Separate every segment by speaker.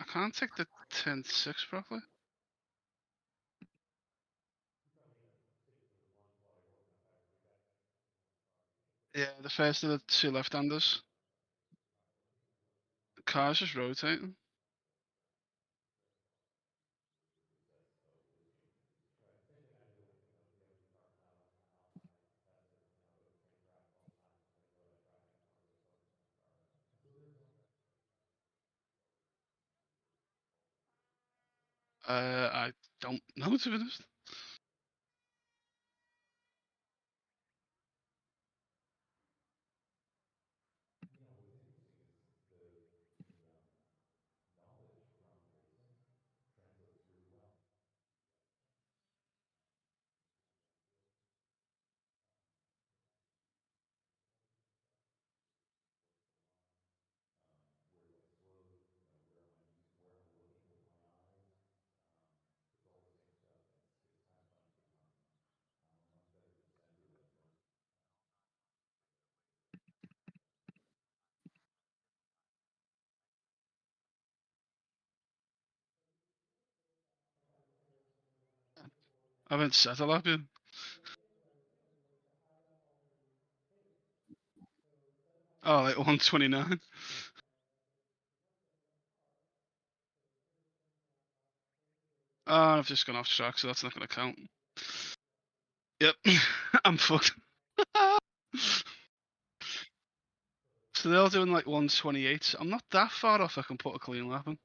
Speaker 1: I can't take the 10-6 properly. Yeah, the first of the two left-handers. The car's just rotating. I don't know, to be honest. I haven't set a lap yet. Oh, like 129. Oh, I've just gone off track, so that's not going to count. Yep, I'm fucked. So they're all doing like 128. I'm not that far off. I can put a clean lap in.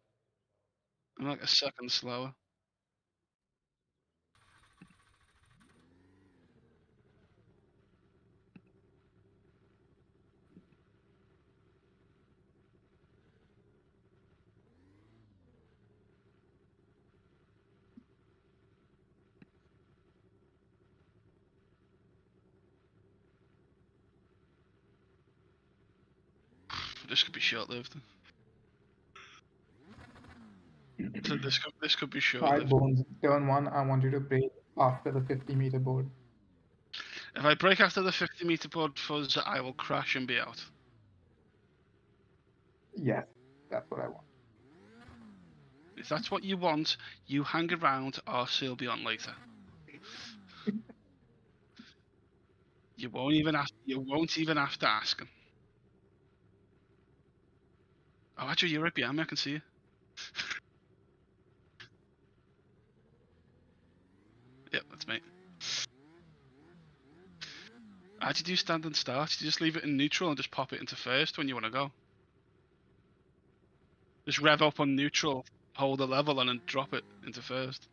Speaker 1: I'm like a second slower. This could be short-lived. So this could be
Speaker 2: Alright,
Speaker 1: short-lived.
Speaker 2: Bones, turn 1, I want you to brake after the 50-meter board.
Speaker 1: If I break after the 50-meter board fuzz, I will crash and be out.
Speaker 2: Yes, that's what I want.
Speaker 1: If that's what you want, you hang around, or she'll be on later. You won't even ask. You won't even have to ask him. Oh, actually, you're right behind me. I can see you. Yep, that's me. How do you do stand and start? Do you just leave it in neutral and just pop it into first when you want to go? Just rev up on neutral, hold the level, and then drop it into first.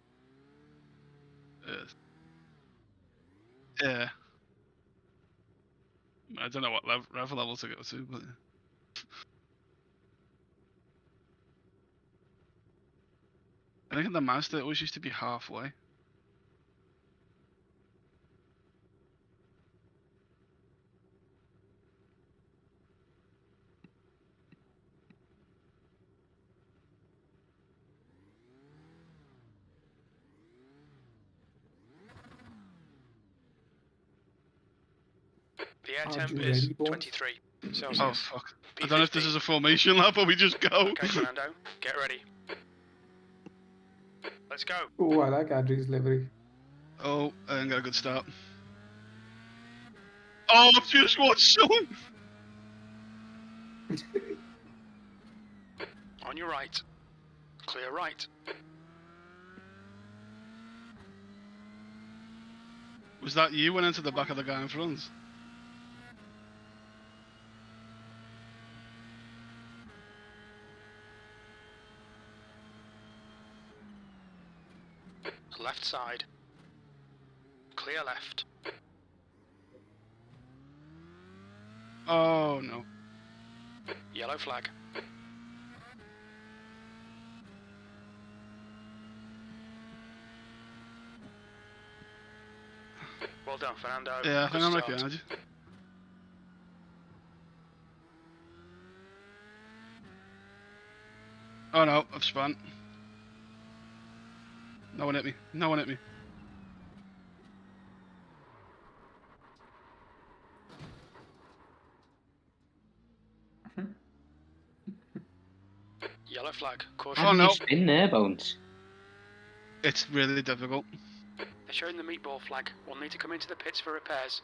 Speaker 1: Yeah. I don't know what rev level to go to, but I think in the Mazda it always used to be halfway.
Speaker 3: The air
Speaker 2: Are
Speaker 3: temp
Speaker 2: you
Speaker 3: is
Speaker 2: ready, Bones?
Speaker 3: 23 Celsius.
Speaker 1: Oh fuck! I
Speaker 3: P15.
Speaker 1: don't know if this is a formation lap or we just go.
Speaker 3: Okay, Fernando, get ready. Let's go.
Speaker 2: Oh, I like Adri's livery.
Speaker 1: Oh, I ain't got a good start. Oh, I've just watched someone.
Speaker 3: On your right. Clear right.
Speaker 1: Was that you went into the back of the guy in front?
Speaker 3: Left side. Clear left.
Speaker 1: Oh no.
Speaker 3: Yellow flag. Well done, Fernando.
Speaker 1: Yeah, I
Speaker 3: Good
Speaker 1: think I'm right
Speaker 3: start.
Speaker 1: behind you. Oh no, I've spun. No one hit me. No one hit me.
Speaker 3: Yellow Yellow flag. Caution.
Speaker 1: Oh,
Speaker 4: How do
Speaker 1: no.
Speaker 4: you spin there, Bones?
Speaker 1: It's really difficult.
Speaker 3: They're showing the meatball flag. We'll need to come into the pits for repairs.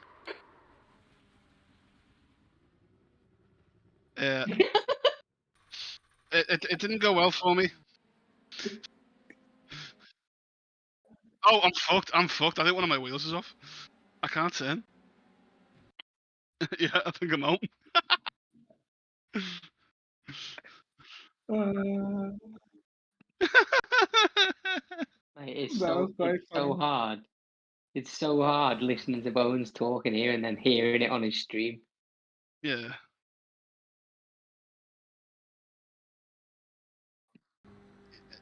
Speaker 1: It didn't go well for me. Oh, I'm fucked. I'm fucked. I think one of my wheels is off. I can't turn. Yeah, I think I'm out.
Speaker 4: Mate, it's
Speaker 2: That
Speaker 4: so
Speaker 2: was quite
Speaker 4: it's so
Speaker 2: funny.
Speaker 4: hard. It's so hard listening to Bones talking here and then hearing it on his stream.
Speaker 1: Yeah.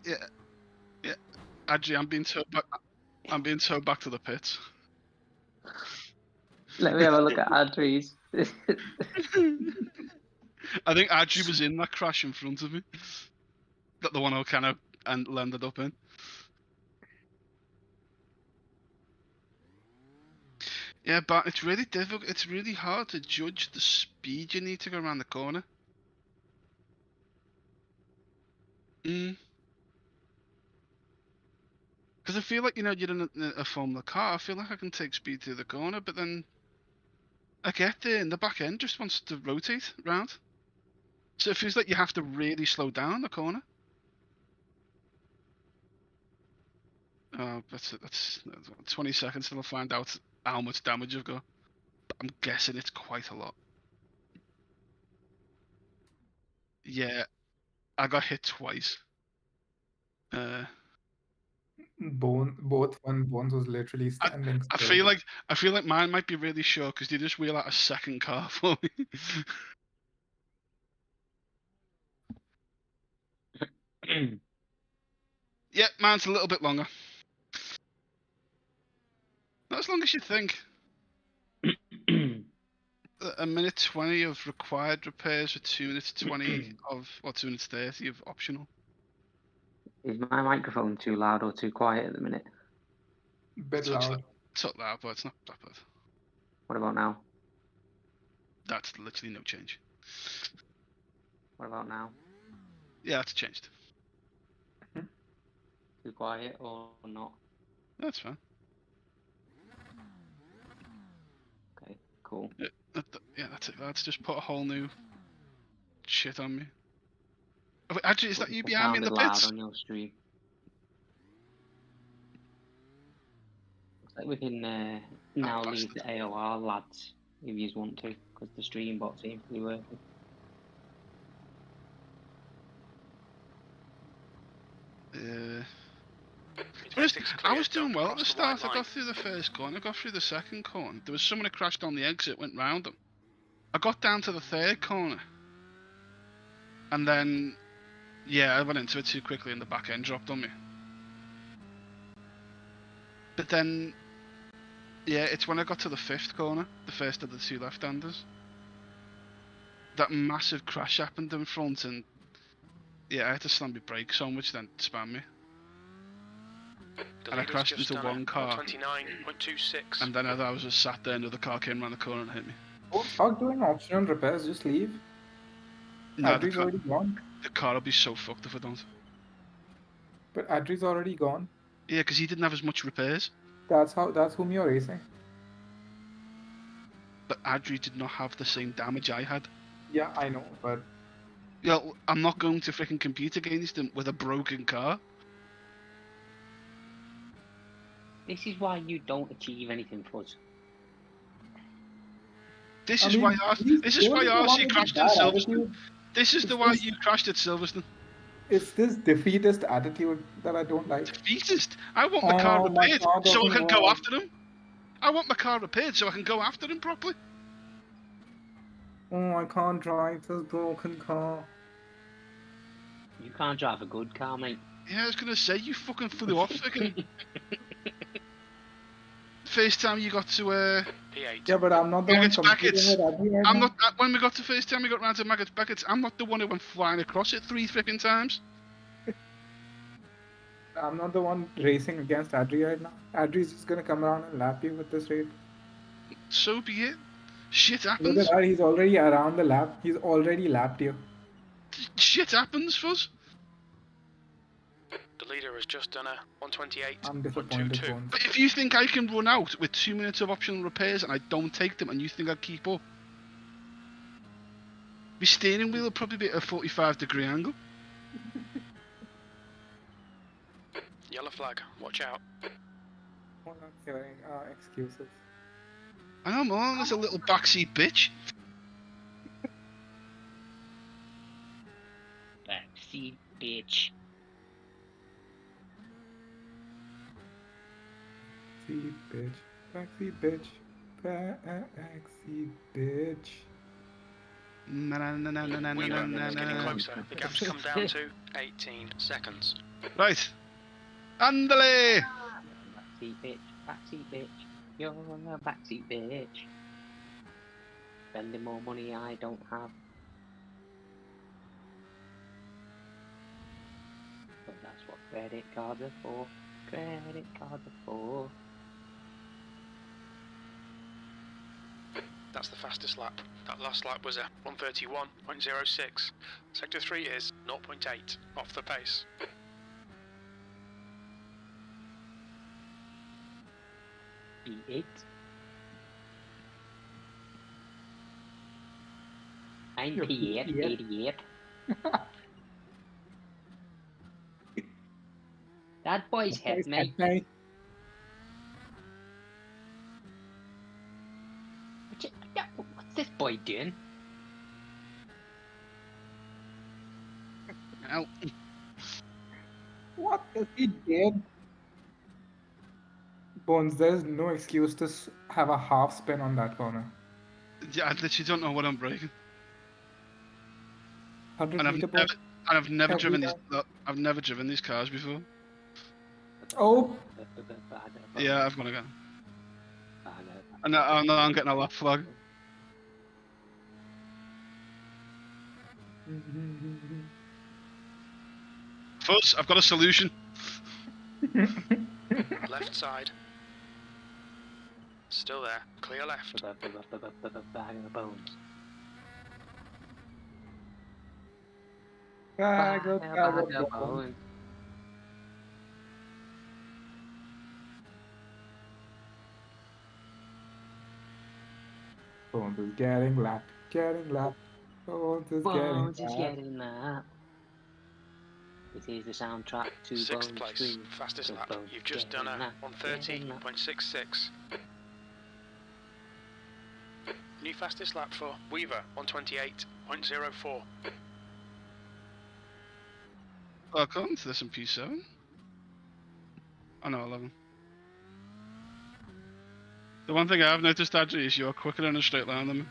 Speaker 1: Yeah. Yeah. Actually, I'm being towed back. I'm being towed back to the pits.
Speaker 4: Let me have a look at our trees.
Speaker 1: I think Adri was in that crash in front of me. That the one I kind of and landed up in. Yeah, but it's really difficult. It's really hard to judge the speed you need to go around the corner. Because I feel like, you're in a Formula car. I feel like I can take speed through the corner, but then I get there and the back end just wants to rotate round. So it feels like you have to really slow down the corner. Oh, that's 20 seconds till I find out how much damage I've got. But I'm guessing it's quite a lot. Yeah, I got hit twice.
Speaker 2: Both when Bones was literally standing
Speaker 1: I
Speaker 2: still.
Speaker 1: feel like mine might be really short because they just wheel out a second car for me. Yeah, mine's a little bit longer. Not as long as you think. A minute 20 of required repairs for 2 minutes 20 of, or 2 minutes 30 of optional.
Speaker 4: Is my microphone too loud or too quiet at the minute?
Speaker 2: Bit loud.
Speaker 1: It's not loud, but it's not that bad.
Speaker 4: What about now?
Speaker 1: That's literally no change.
Speaker 4: What about now?
Speaker 1: Yeah, it's changed.
Speaker 4: Too quiet or not?
Speaker 1: That's fine.
Speaker 4: Okay, cool.
Speaker 1: Yeah, that's it. Let's just put a whole new shit on me. Oh, wait, actually, is that you behind me in the
Speaker 4: Sounded loud
Speaker 1: pits?
Speaker 4: on your stream. Looks like we can now leave the AOR lads if you want to, because the stream bot seems to be working.
Speaker 1: I was doing well at the start. I got through the first corner, I got through the second corner. There was someone who crashed on the exit, went round them. I got down to the third corner. And then, yeah, I went into it too quickly and the back end dropped on me. But then, yeah, it's when I got to the fifth corner, the first of the two left-handers. That massive crash happened in front and, yeah, I had to slam my brakes on, which then spammed me. And I crashed into one car.
Speaker 3: 29.26.
Speaker 1: And then I was just sat there, another car came around the corner and hit me.
Speaker 2: Oh, fuck doing optional repairs, just leave.
Speaker 1: No, the
Speaker 2: Adri's already gone.
Speaker 1: car will be so fucked if I don't.
Speaker 2: But Adri's already gone.
Speaker 1: Yeah, because he didn't have as much repairs.
Speaker 2: That's whom you're racing.
Speaker 1: But Adri did not have the same damage I had.
Speaker 2: Yeah, I know, but
Speaker 1: Yeah, I'm not going to freaking compete against him with a broken car.
Speaker 4: This is why you don't achieve anything, Fuzz.
Speaker 1: This is why RC crashed in Silverstone. This is the why you crashed at Silverstone.
Speaker 2: It's this defeatist attitude that I don't like.
Speaker 1: Defeatist? I want my car
Speaker 2: my
Speaker 1: repaired
Speaker 2: car
Speaker 1: so I
Speaker 2: doesn't
Speaker 1: can go
Speaker 2: work.
Speaker 1: after him. I want my car repaired so I can go after him properly.
Speaker 2: Oh, I can't drive this broken car.
Speaker 4: You can't drive a good car, mate.
Speaker 1: Yeah, I was gonna say you fucking flew off freaking. First time you got to
Speaker 3: P8.
Speaker 2: Yeah, but I'm not the one
Speaker 1: Maggots
Speaker 2: competing
Speaker 1: Beckett's.
Speaker 2: with Adri right
Speaker 1: I'm
Speaker 2: now.
Speaker 1: not when we got to first time we got round to Maggots Beckett's. I'm not the one who went flying across it 3 freaking times.
Speaker 2: I'm not the one racing against Adri right now. Adri's just gonna come around and lap you with this rate.
Speaker 1: So be it. Shit
Speaker 2: Look
Speaker 1: happens.
Speaker 2: at that, he's already around the lap. He's already lapped you.
Speaker 1: Shit happens, Fuzz.
Speaker 3: leader has just done a
Speaker 2: I'm disappointed,
Speaker 3: 128.22.
Speaker 2: Bones.
Speaker 1: But if you think I can run out with 2 minutes of optional repairs and I don't take them, and you think I'd keep up, my steering wheel will probably be at a 45-degree angle.
Speaker 3: Yellow flag, watch out.
Speaker 2: I'm not hearing excuses.
Speaker 1: I know, man, there's a little backseat bitch.
Speaker 4: Backseat bitch.
Speaker 2: Backseat bitch. Backseat bitch. Backseat bitch.
Speaker 3: Weaver is getting
Speaker 1: Na-na-na-na-na-na-na-na.
Speaker 3: closer. The gap's come down to 18 seconds.
Speaker 1: Right. Andale!
Speaker 4: Backseat bitch. Backseat bitch. You're a backseat bitch. Spending more money I don't have. But that's what credit cards are for. Credit cards are for.
Speaker 3: That's the fastest lap. That last lap was a 131.06. Sector 3 is 0.8 off the pace.
Speaker 4: P8. I'm
Speaker 2: You're
Speaker 4: P8,
Speaker 2: P8.
Speaker 4: 88. That boy's hit me. What's this boy doing?
Speaker 1: Ow.
Speaker 2: What is he did? Bones, there's no excuse to have a half spin on that corner.
Speaker 1: Yeah, I literally don't know what I'm breaking.
Speaker 2: 100
Speaker 1: And
Speaker 2: meter ball.
Speaker 1: I've never
Speaker 2: Have
Speaker 1: driven
Speaker 2: we
Speaker 1: these. I've never driven these cars before.
Speaker 2: Oh,
Speaker 1: Yeah, I've gone again. And I'm getting a lap flag. Fuzz, I've got a solution.
Speaker 3: Left side. Still there. Clear left.
Speaker 4: Bag of bones.
Speaker 2: bag of bones.
Speaker 4: bones.
Speaker 2: Bones is getting lapped. Bones is
Speaker 4: Bones
Speaker 2: getting
Speaker 4: is
Speaker 2: lapped.
Speaker 4: getting that. This is the soundtrack to
Speaker 3: 6th
Speaker 4: Bones
Speaker 3: place.
Speaker 4: 3.
Speaker 3: Fastest lap.
Speaker 4: Bones
Speaker 3: You've just done
Speaker 4: getting
Speaker 3: a
Speaker 4: that, getting that.
Speaker 3: 130.66. New fastest lap for Weaver, 128.04.
Speaker 1: Welcome to this in P7. Oh no, 11. The one thing I've noticed, Adri, is you're quicker in a straight line than me.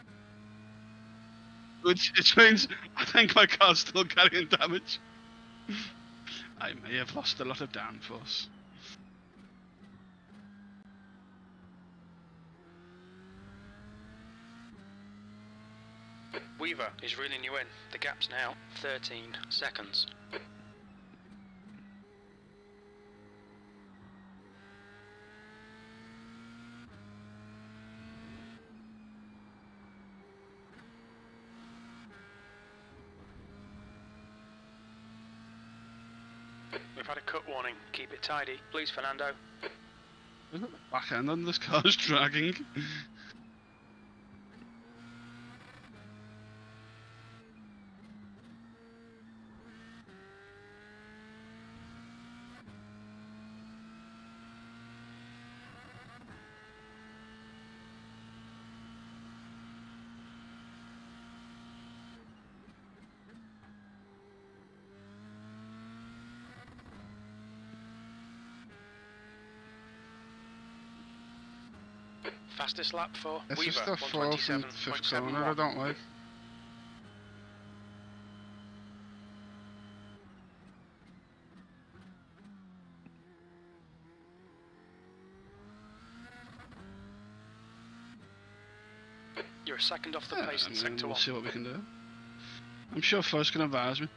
Speaker 1: Which means I think my car's still carrying damage. I may have lost a lot of downforce.
Speaker 3: Weaver is reeling you in. The gap's now 13 seconds. We've had a cut warning. Keep it tidy. Please, Fernando.
Speaker 1: Isn't it the back end on this car's dragging?
Speaker 3: Fastest lap for
Speaker 1: It's
Speaker 3: Weaver,
Speaker 1: just a 4th and 5th corner I
Speaker 3: 127.71.
Speaker 1: don't like.
Speaker 3: You're a second off the
Speaker 1: Yeah,
Speaker 3: pace in
Speaker 1: I mean,
Speaker 3: sector
Speaker 1: we'll
Speaker 3: 1.
Speaker 1: see what we can do. I'm sure Fuzz can advise me.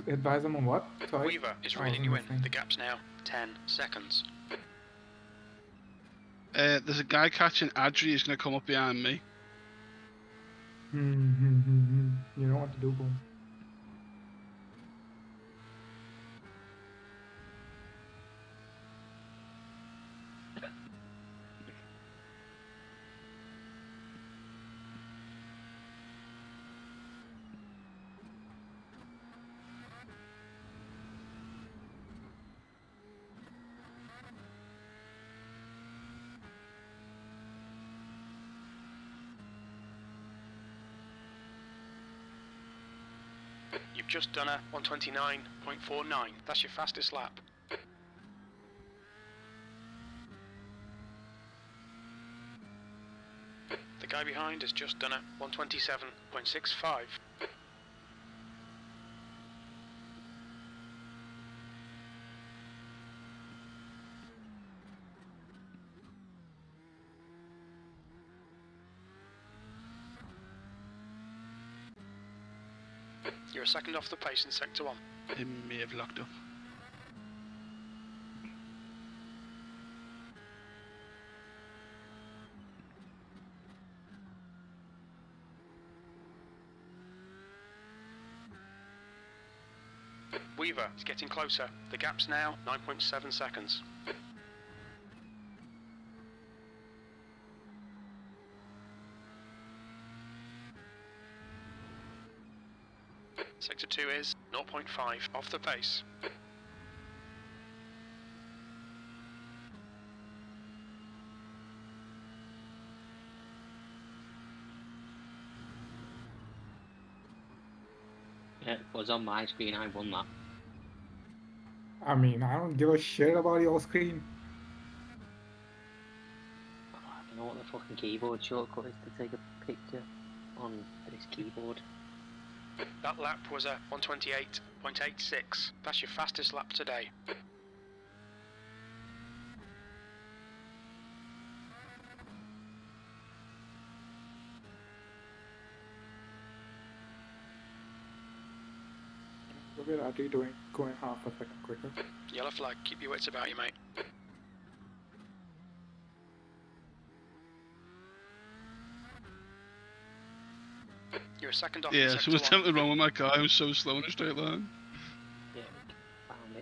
Speaker 2: Advise them on what? Sorry.
Speaker 3: Weaver is
Speaker 2: I
Speaker 3: reeling
Speaker 2: wasn't
Speaker 3: you in.
Speaker 2: listening.
Speaker 3: The gap's now 10 seconds.
Speaker 1: There's a guy catching Adri. He's gonna come up behind me.
Speaker 2: You know what to do, boom.
Speaker 3: You've just done a 129.49. That's your fastest lap. The guy behind has just done a 127.65. You're a second off the pace in Sector 1.
Speaker 1: He may have locked up.
Speaker 3: Weaver is getting closer. The gap's now 9.7 seconds. Sector 2 is 0.5 off the pace.
Speaker 4: Yeah, it was on my screen, I won that.
Speaker 2: I mean, I don't give a shit about your screen.
Speaker 4: Oh, I don't know what the fucking keyboard shortcut is to take a picture on this keyboard.
Speaker 3: That lap was a 128.86. That's your fastest lap today.
Speaker 2: Look at Adri going half a second quicker.
Speaker 3: Yellow flag, keep your wits about you, mate. You're a second off.
Speaker 1: Yeah,
Speaker 3: Sector
Speaker 1: so I was
Speaker 3: 1.
Speaker 1: tempted wrong with my car. I was so slow in a straight line.
Speaker 4: Yeah, found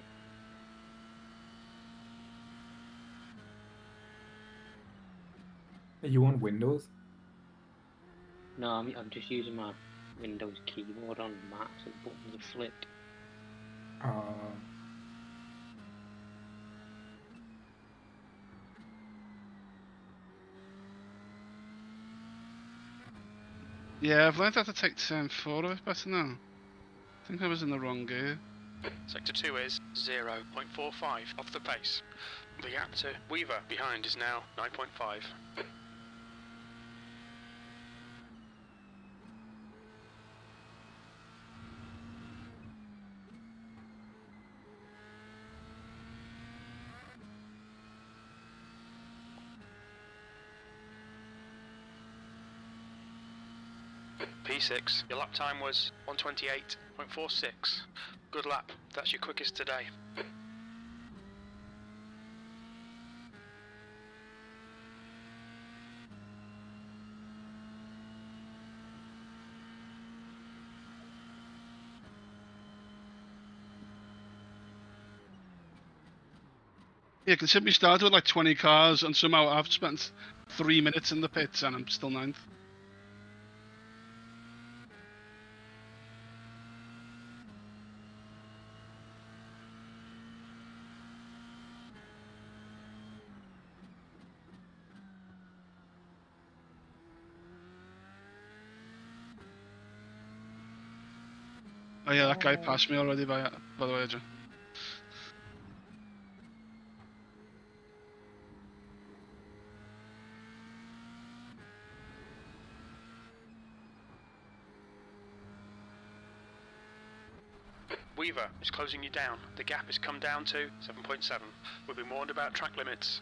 Speaker 4: it.
Speaker 2: You want Windows?
Speaker 4: No, I'm just using my Windows keyboard on Mac, so the buttons are flipped.
Speaker 1: Yeah, I've learned how to take turn 4 of it better now. I think I was in the wrong gear.
Speaker 3: Sector 2 is 0.45 off the pace. The gap to Weaver behind is now 9.5. P6, your lap time was 128.46. Good lap, that's your quickest today.
Speaker 1: Yeah, consider we started with like 20 cars, and somehow I've spent 3 minutes in the pits and I'm still 9th. Oh yeah, that guy passed me already by the way, John.
Speaker 3: Weaver is closing you down. The gap has come down to 7.7. We'll be warned about track limits.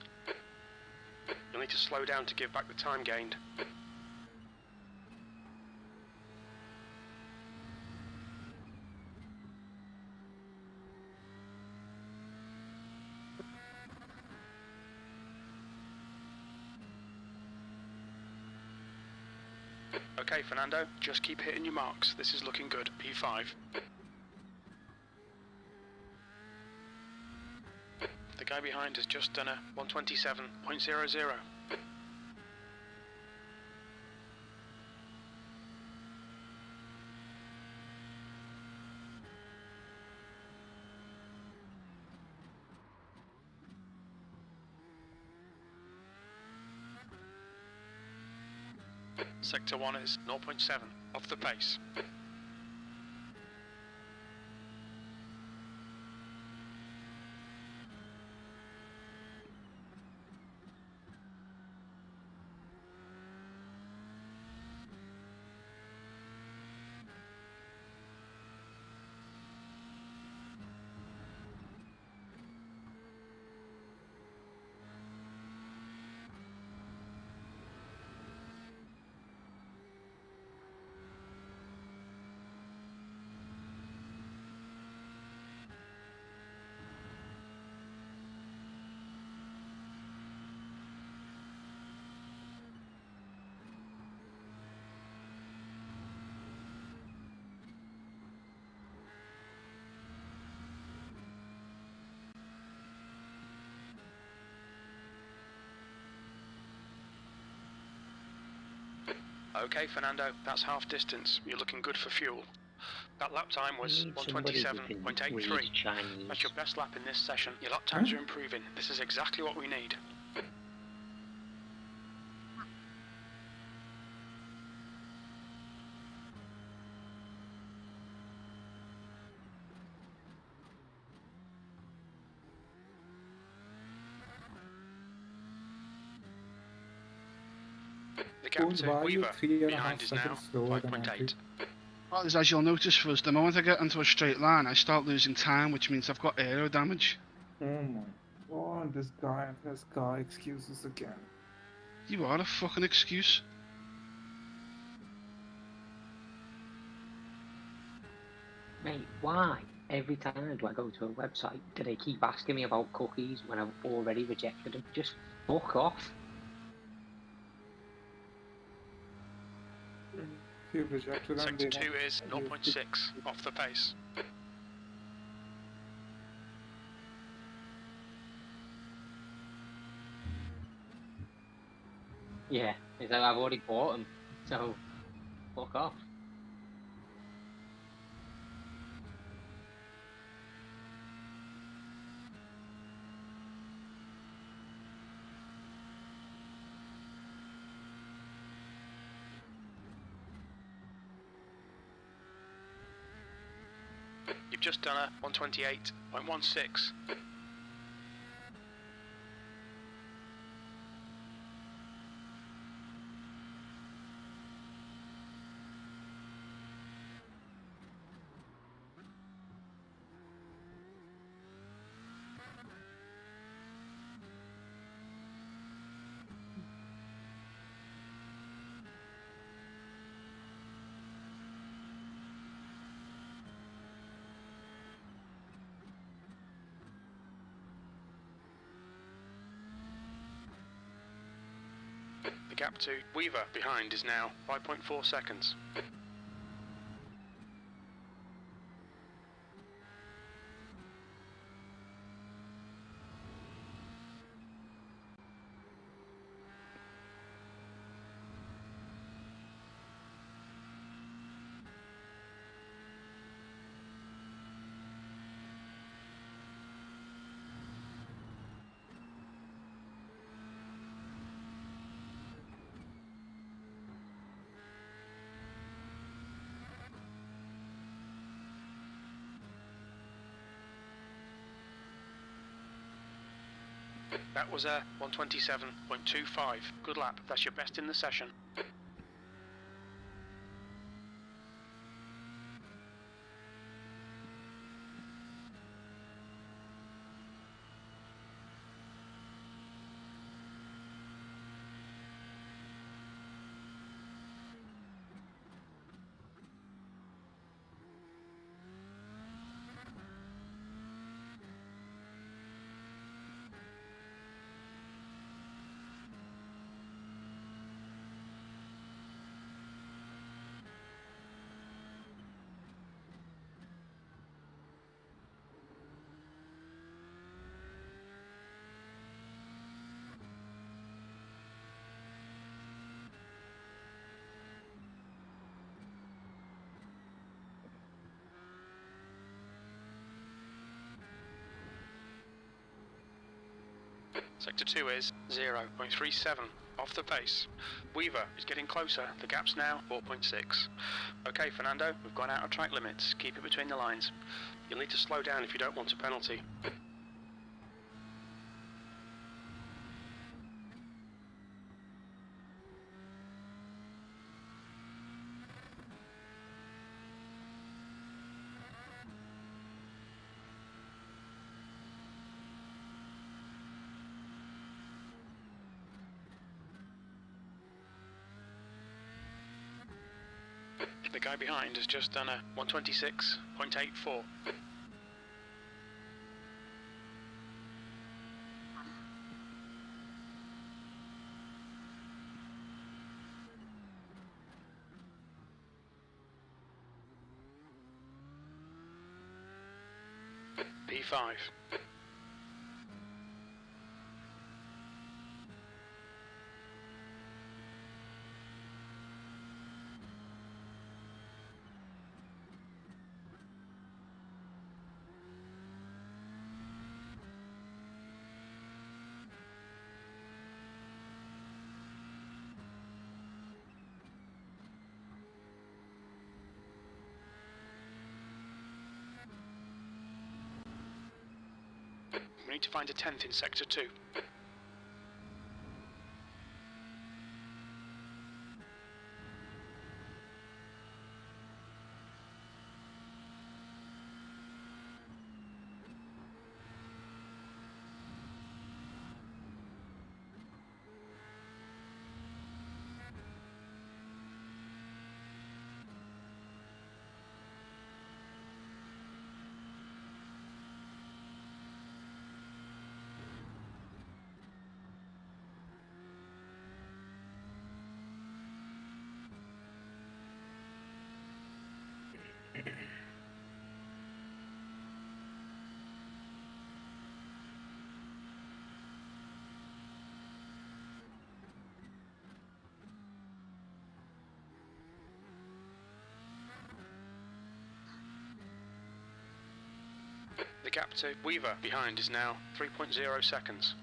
Speaker 3: You'll need to slow down to give back the time gained. Okay, Fernando, just keep hitting your marks. This is looking good. P5. The guy behind has just done a 127.00. Sector 1 is 0.7, off the pace. Okay, Fernando, that's half distance. You're looking good for fuel. That lap time was 127.83. That's your best lap in this session. Your lap times are improving. This is exactly what we need. The gap
Speaker 2: Why
Speaker 3: to
Speaker 2: are you
Speaker 3: Weaver
Speaker 2: 3.5
Speaker 3: behind is now
Speaker 2: seconds slower than
Speaker 3: 5.8.
Speaker 2: Andrew?
Speaker 1: Well, as you'll notice, for us, the moment I get into a straight line, I start losing time, which means I've got aero damage.
Speaker 2: Oh my god, this guy and his car excuses again.
Speaker 1: You are a fucking excuse.
Speaker 4: Mate, why? Every time do I go to a website, do they keep asking me about cookies when I've already rejected them? Just fuck off.
Speaker 2: If you rejected them,
Speaker 3: Sector
Speaker 2: they
Speaker 3: 2 is 0.6, off the pace.
Speaker 4: Yeah, it's like I've already bought them, so fuck off.
Speaker 3: You've just done a 128.16. The gap to Weaver behind is now 5.4 seconds. That was a 127.25. Good lap. That's your best in the session. Sector 2 is 0.37 off the pace. Weaver is getting closer. The gap's now 4.6. Okay, Fernando, we've gone out of track limits. Keep it between the lines. You'll need to slow down if you don't want a penalty. The guy behind has just done a 126.84. P5. We need to find a 10th in Sector 2. The gap to Weaver behind is now 3.0 seconds.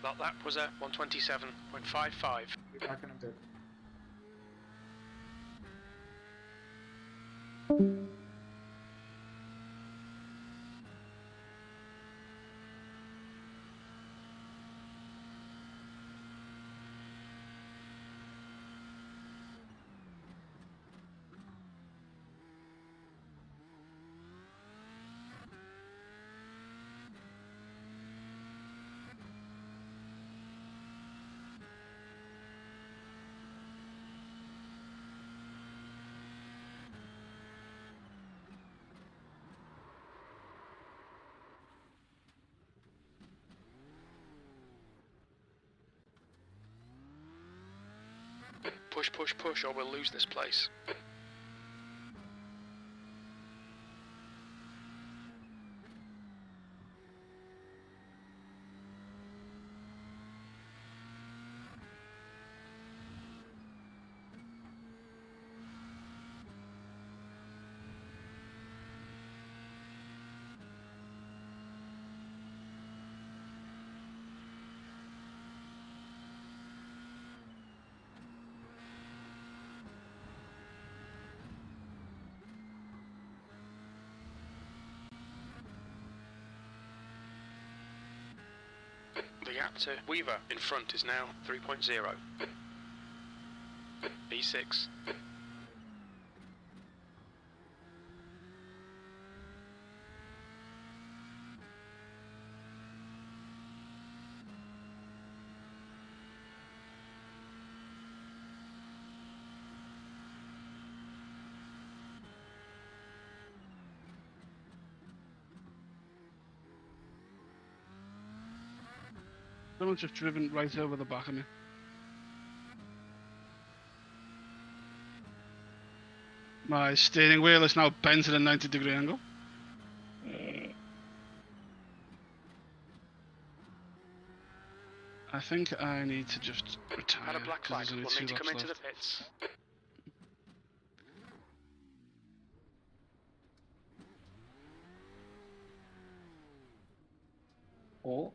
Speaker 3: That lap was at 127.55.
Speaker 2: Be back in a bit. Push, push, push, or we'll lose this place. The gap to Weaver in front is now 3.0.
Speaker 3: P6.
Speaker 1: Someone's just driven right over the back of me. My steering wheel is now bent at a 90-degree angle. I think I need to just retire.
Speaker 3: Had a black flag.
Speaker 1: There's only
Speaker 3: We'll
Speaker 1: 2
Speaker 3: need to come
Speaker 1: laps
Speaker 3: into the
Speaker 1: left.
Speaker 3: pits.
Speaker 4: Oh.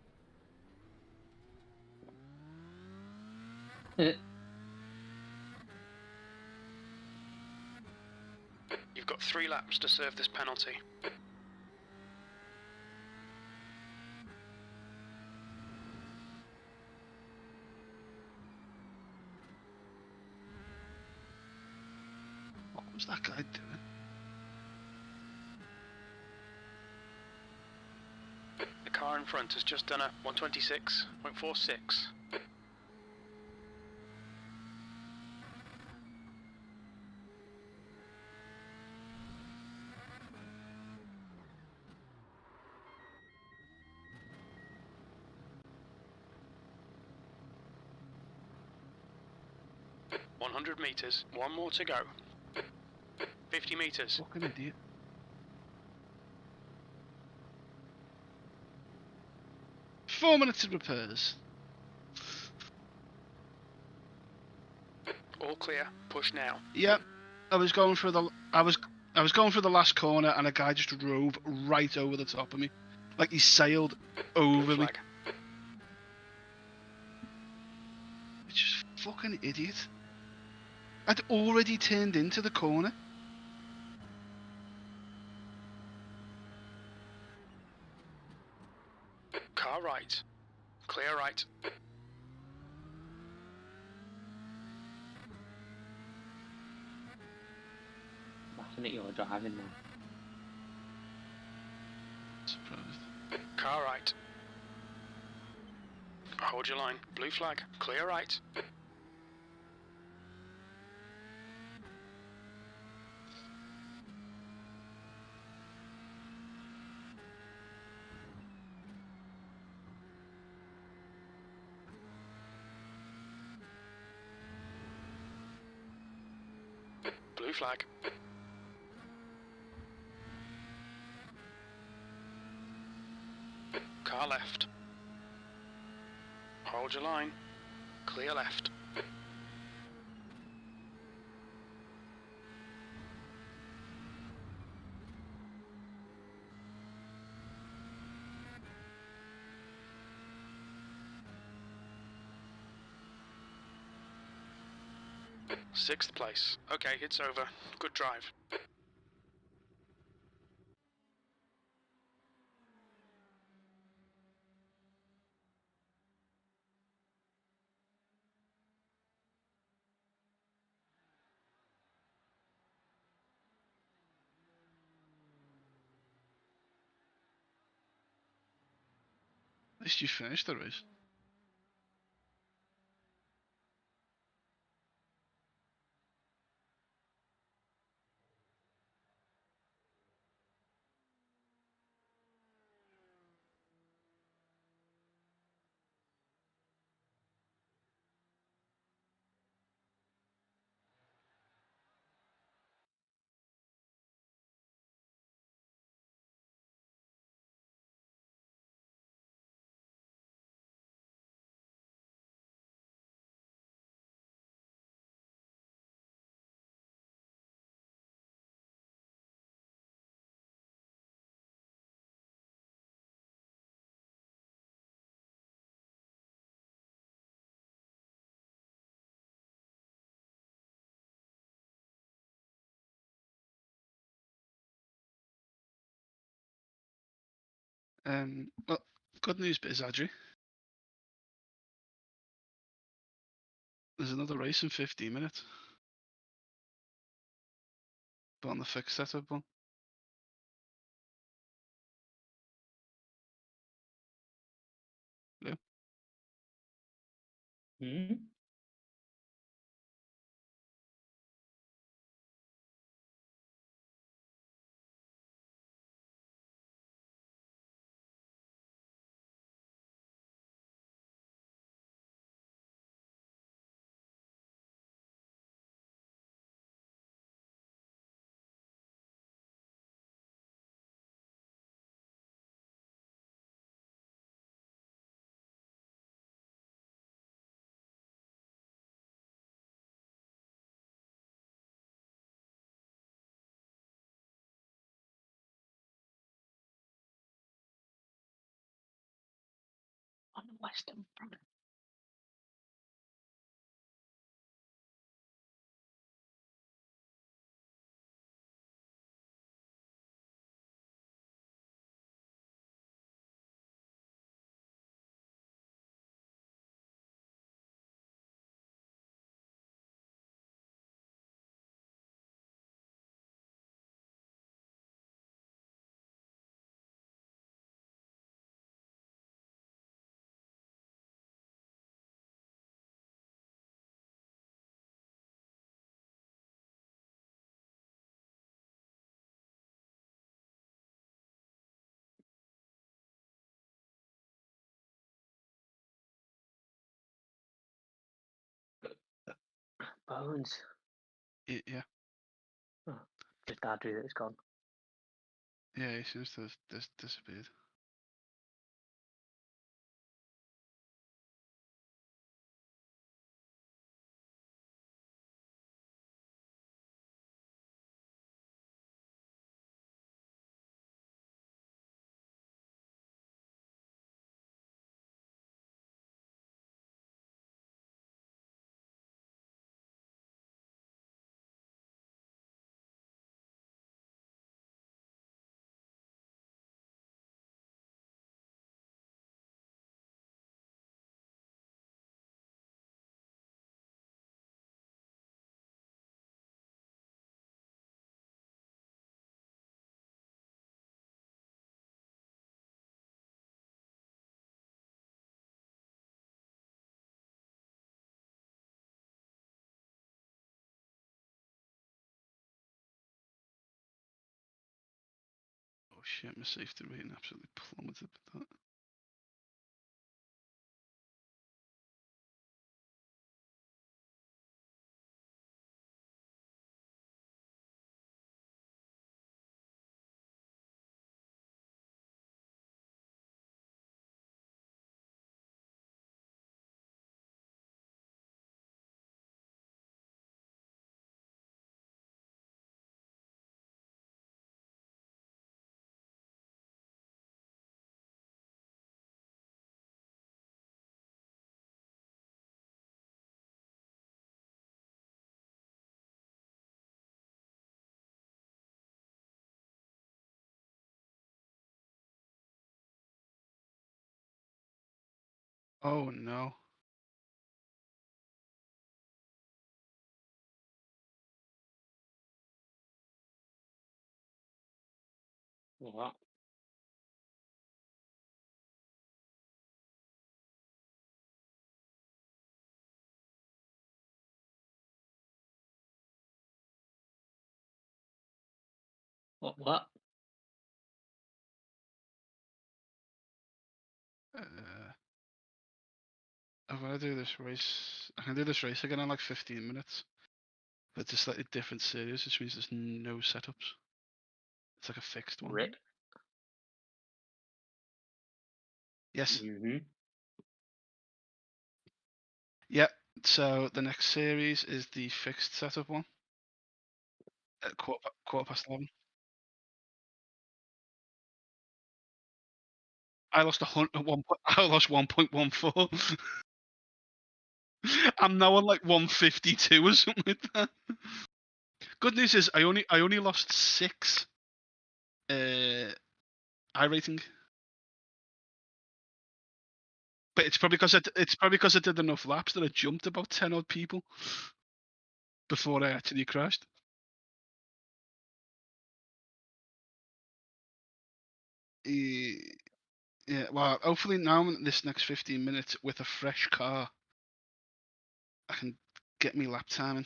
Speaker 3: You've got 3 laps to serve this penalty.
Speaker 1: What was that guy doing?
Speaker 3: The car in front has just done a 126.46. "100 meters. 1 more to go. 50 meters.
Speaker 1: Fucking idiot. Four minutes of repairs.
Speaker 3: All clear. Push now."
Speaker 1: Yep. I was going through the last corner and a guy just drove right over the top of me. Like he sailed over
Speaker 3: Blue
Speaker 1: me.
Speaker 3: flag.
Speaker 1: It's just fucking idiot. I'd already turned into the corner.
Speaker 3: Car right. Clear right.
Speaker 4: Laughing at your driving now.
Speaker 1: Surprised.
Speaker 3: Car right. Hold your line. Blue flag. Clear right. Blue flag. Car left. Hold your line. Clear left. Sixth place. Okay, it's over. Good drive.
Speaker 1: At least you finished the race. Well, good news, Adri. There's another race in 15 minutes. but on the fixed setup one. Yeah.
Speaker 4: Hmm? On the Western Front. Bones.
Speaker 1: Yeah.
Speaker 4: Oh, just Adri that's gone.
Speaker 1: Yeah, he seems to have disappeared. Oh shit, my safety rating absolutely plummeted with that. Oh no.
Speaker 4: What? What?
Speaker 1: I'm gonna do this race. I can do this race again in like 15 minutes. But it's a slightly different series, which means there's no setups. It's like a fixed one.
Speaker 4: Rip.
Speaker 1: Yes.
Speaker 4: Mm-hmm.
Speaker 1: Yep. So the next series is the fixed setup one. At quarter past 11. I lost I lost 1.14. I'm now on like 152 or something like that. Good news is I only lost 6 I rating. But it's probably because I did enough laps that I jumped about 10 odd people before I actually crashed. Yeah, well, hopefully now in this next 15 minutes with a fresh car, I can get me lap timing.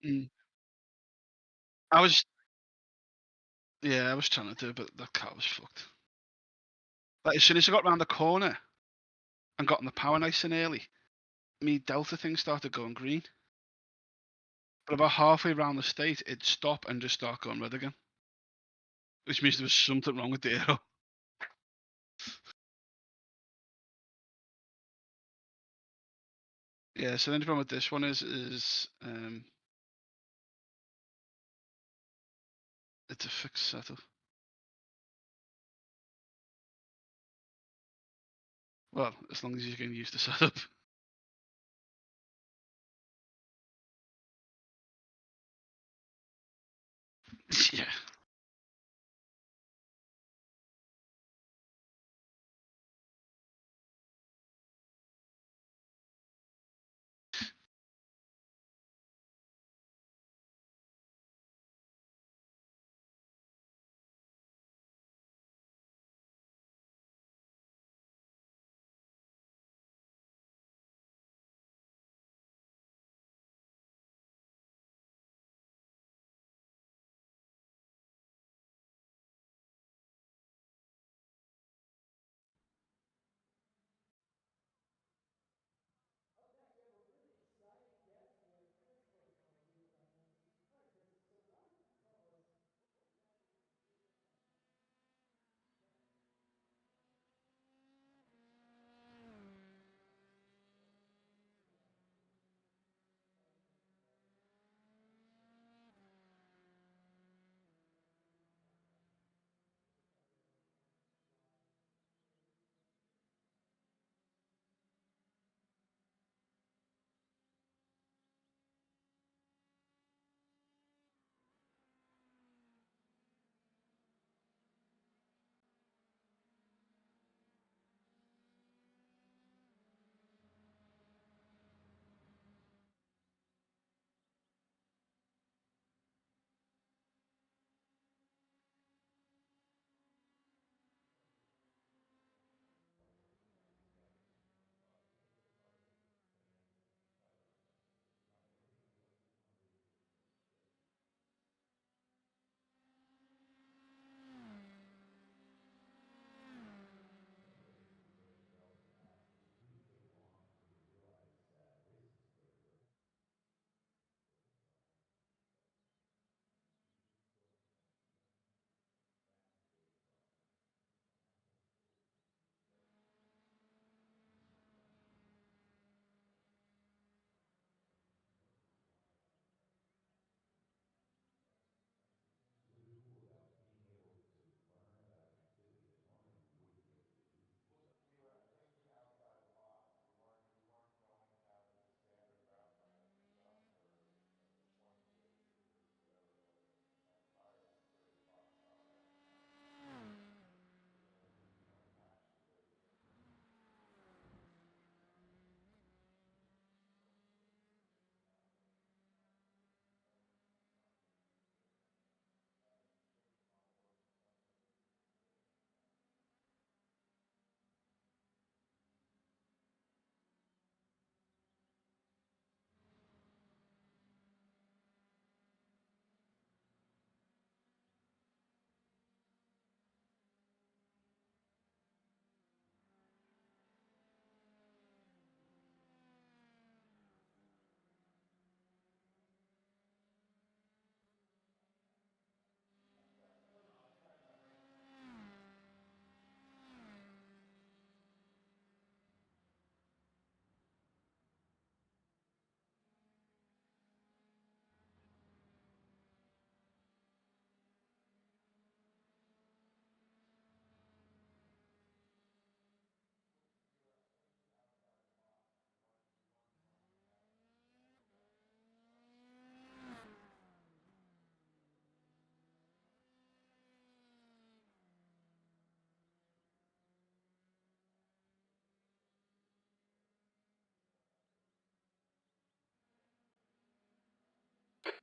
Speaker 1: Mm. I was, yeah, I was trying to do it, but that car was fucked. Like as soon as I got round the corner and got on the power nice and early, me Delta thing started going green. But about halfway around the state, it'd stop and just start going red again, which means there was something wrong with the aero. Yeah, so the only problem with this one is it's a fixed setup. Well, as long as you're getting used to setup. Yeah.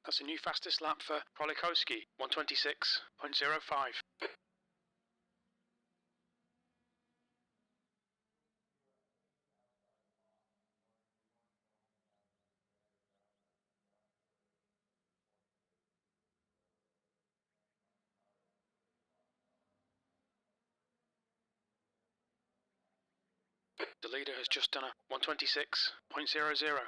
Speaker 3: That's a new fastest lap for Prolikowski, 126.05. The leader has just done a 126.00.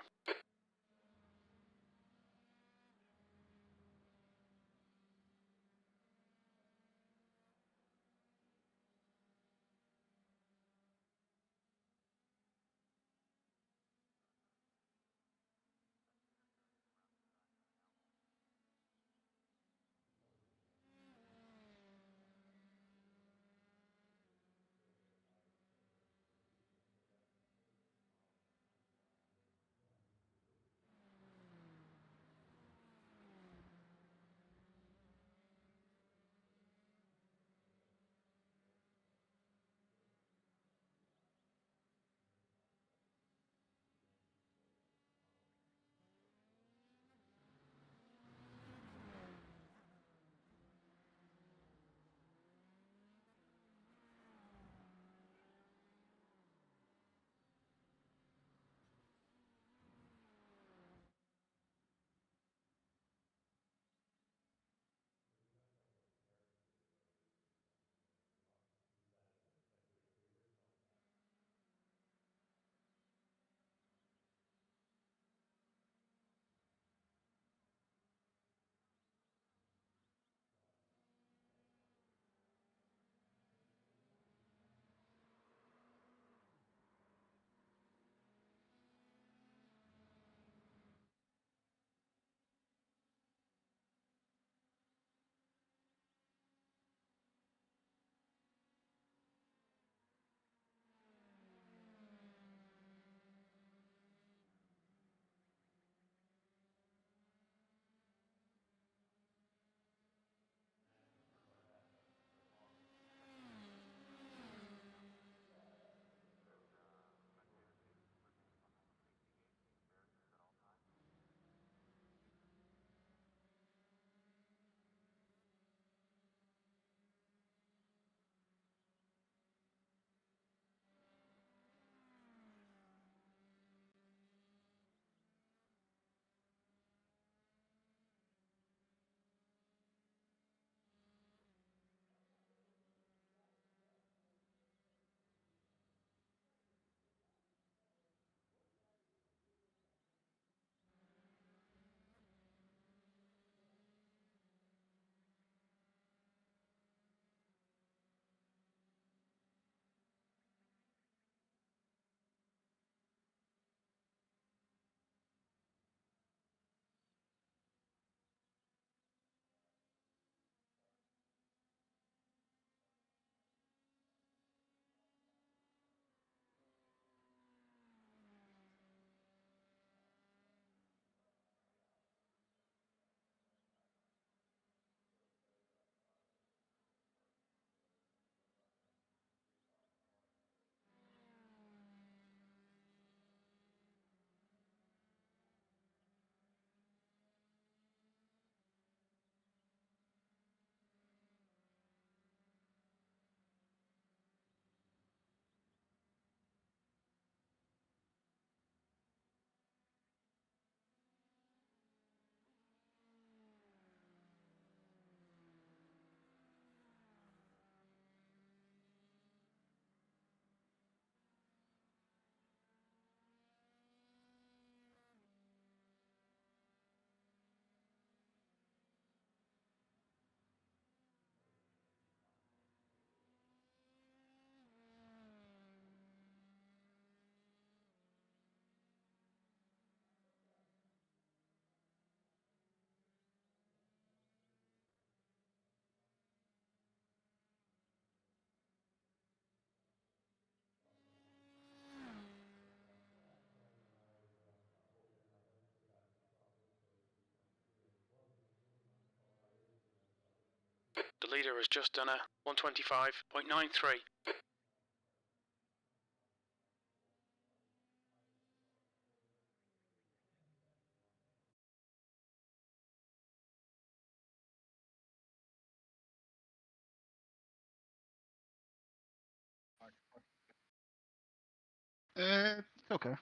Speaker 3: The leader has just done a 125.93.
Speaker 1: Okay.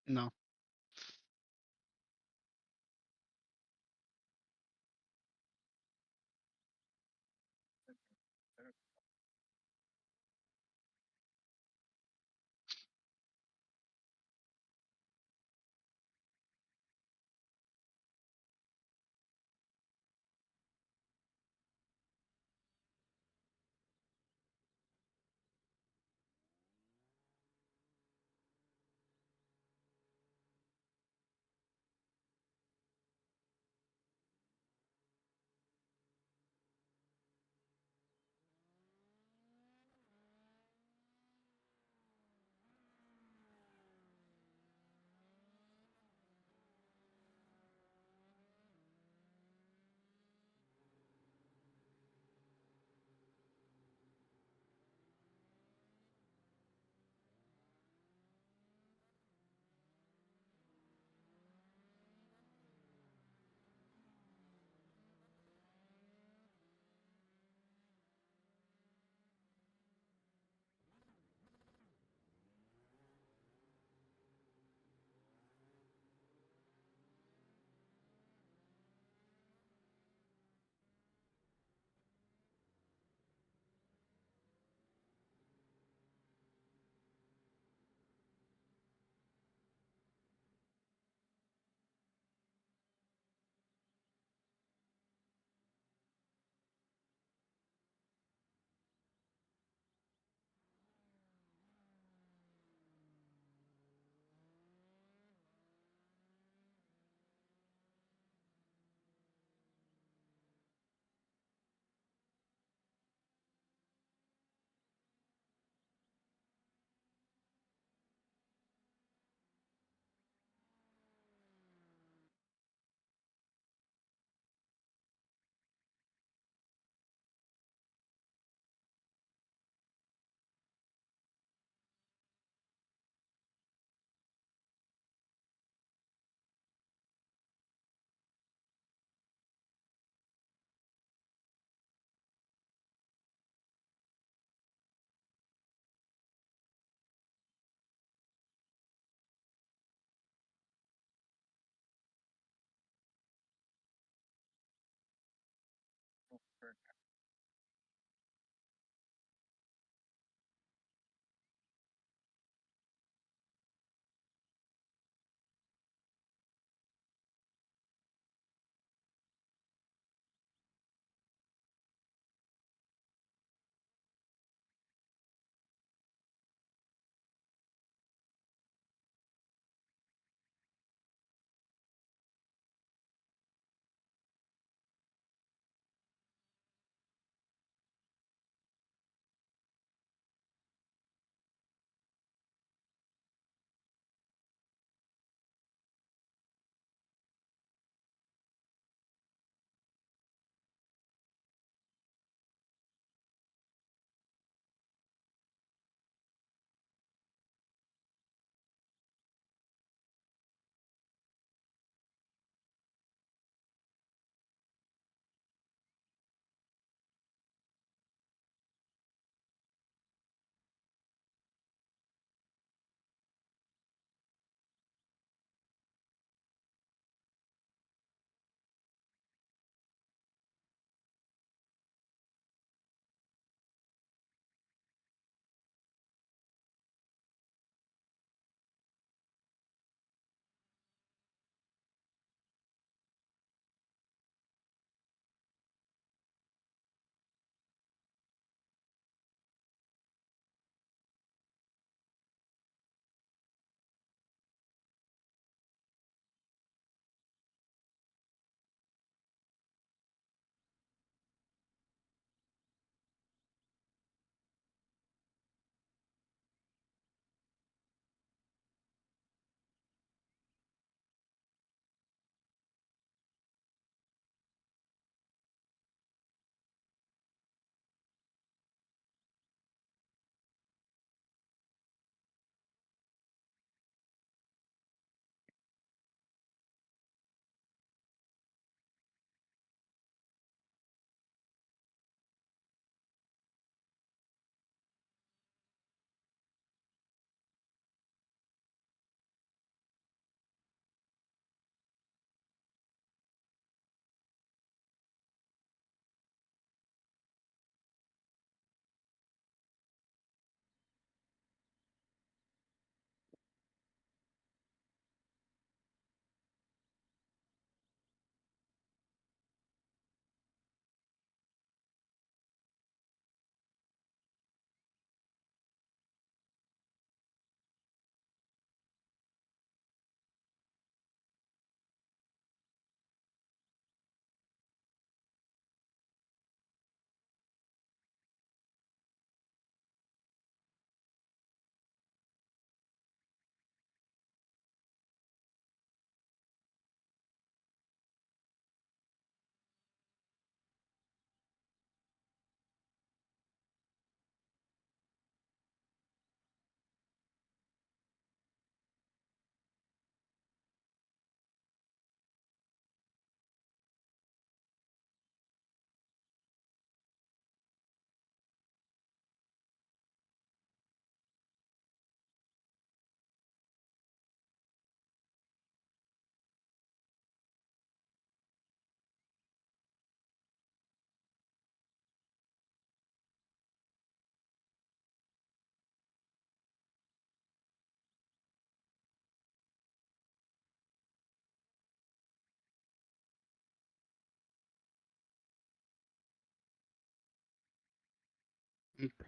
Speaker 1: No.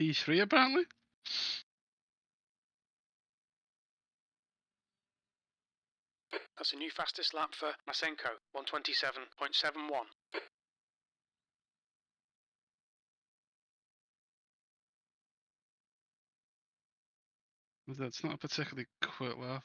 Speaker 1: P3 apparently.
Speaker 3: That's a new fastest lap for Masenko, 127.71.
Speaker 1: That's not a particularly quick lap.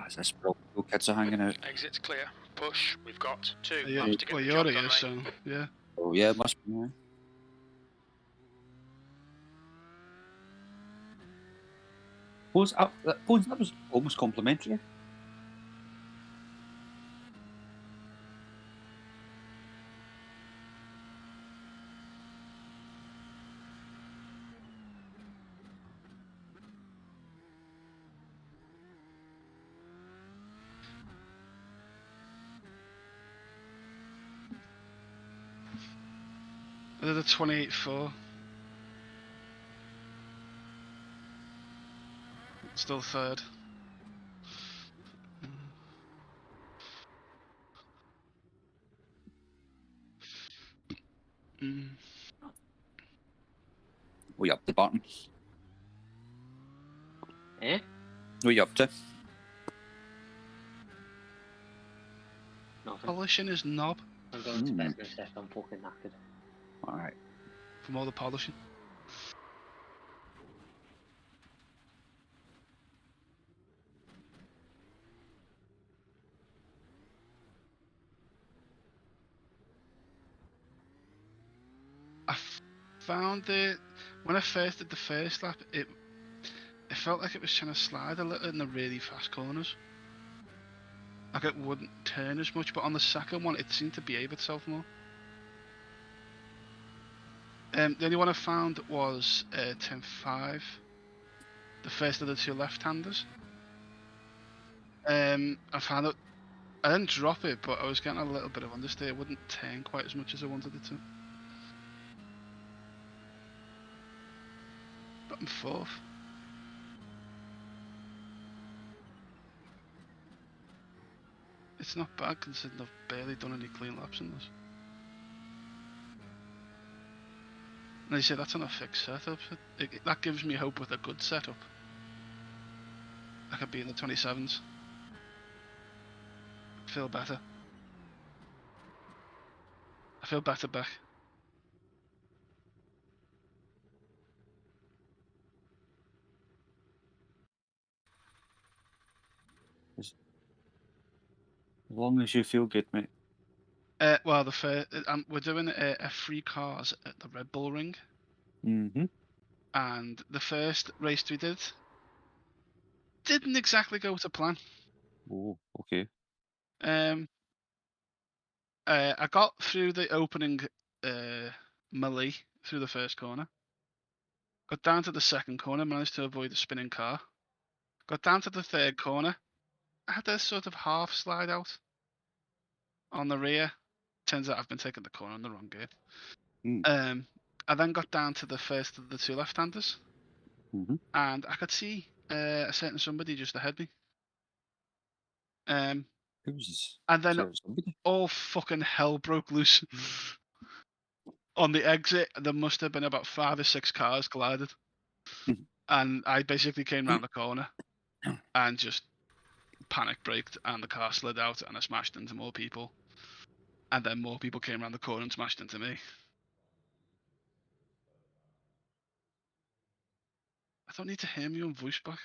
Speaker 5: Is this where all the kids are hanging out?
Speaker 3: Exit's clear. Push. We've got 2
Speaker 1: Yeah,
Speaker 3: laps to get
Speaker 1: well,
Speaker 3: the
Speaker 1: you're
Speaker 3: job
Speaker 1: here,
Speaker 3: done,
Speaker 1: so
Speaker 3: mate.
Speaker 1: yeah.
Speaker 5: Oh yeah, it must be. Yeah. That was almost complimentary.
Speaker 1: I did a 28.4. Still third.
Speaker 5: What are you up to, Barton?
Speaker 4: Eh?
Speaker 5: What are you up to?
Speaker 4: Nothing.
Speaker 1: Polishing his knob
Speaker 4: I'm going to bed in a sec. I'm fucking knackered.
Speaker 5: Alright.
Speaker 1: from all the polishing. I found it when I first did the first lap. It felt like it was trying to slide a little in the really fast corners. Like it wouldn't turn as much, but on the second one, it seemed to behave itself more. The only one I found was turn 5, the first of the 2 left-handers. I found it. I didn't drop it, but I was getting a little bit of understeer. It wouldn't turn quite as much as I wanted it to. But I'm 4th. It's not bad considering I've barely done any clean laps in this. And they say that's on a fixed setup. That gives me hope with a good setup. I could be in the 27s. Feel better. I feel better back.
Speaker 5: As long as you feel good, mate.
Speaker 1: Well, we're doing a free cars at the Red Bull Ring.
Speaker 5: Mm-hmm.
Speaker 1: And the first race we didn't exactly go to plan.
Speaker 5: Oh, okay.
Speaker 1: I got through the opening melee through the first corner. Got down to the second corner, managed to avoid the spinning car. Got down to the third corner. I had a sort of half slide out on the rear. Turns out I've been taking the corner on the wrong gear. I then got down to the first of the 2 left-handers. And I could see a certain somebody just ahead of me. And then all fucking hell broke loose. On the exit, there must have been about 5 or 6 cars collided. And I basically came round the corner and just panic braked, and the car slid out, and I smashed into more people. And then more people came around the corner and smashed into me. I don't need to hear me on voice back.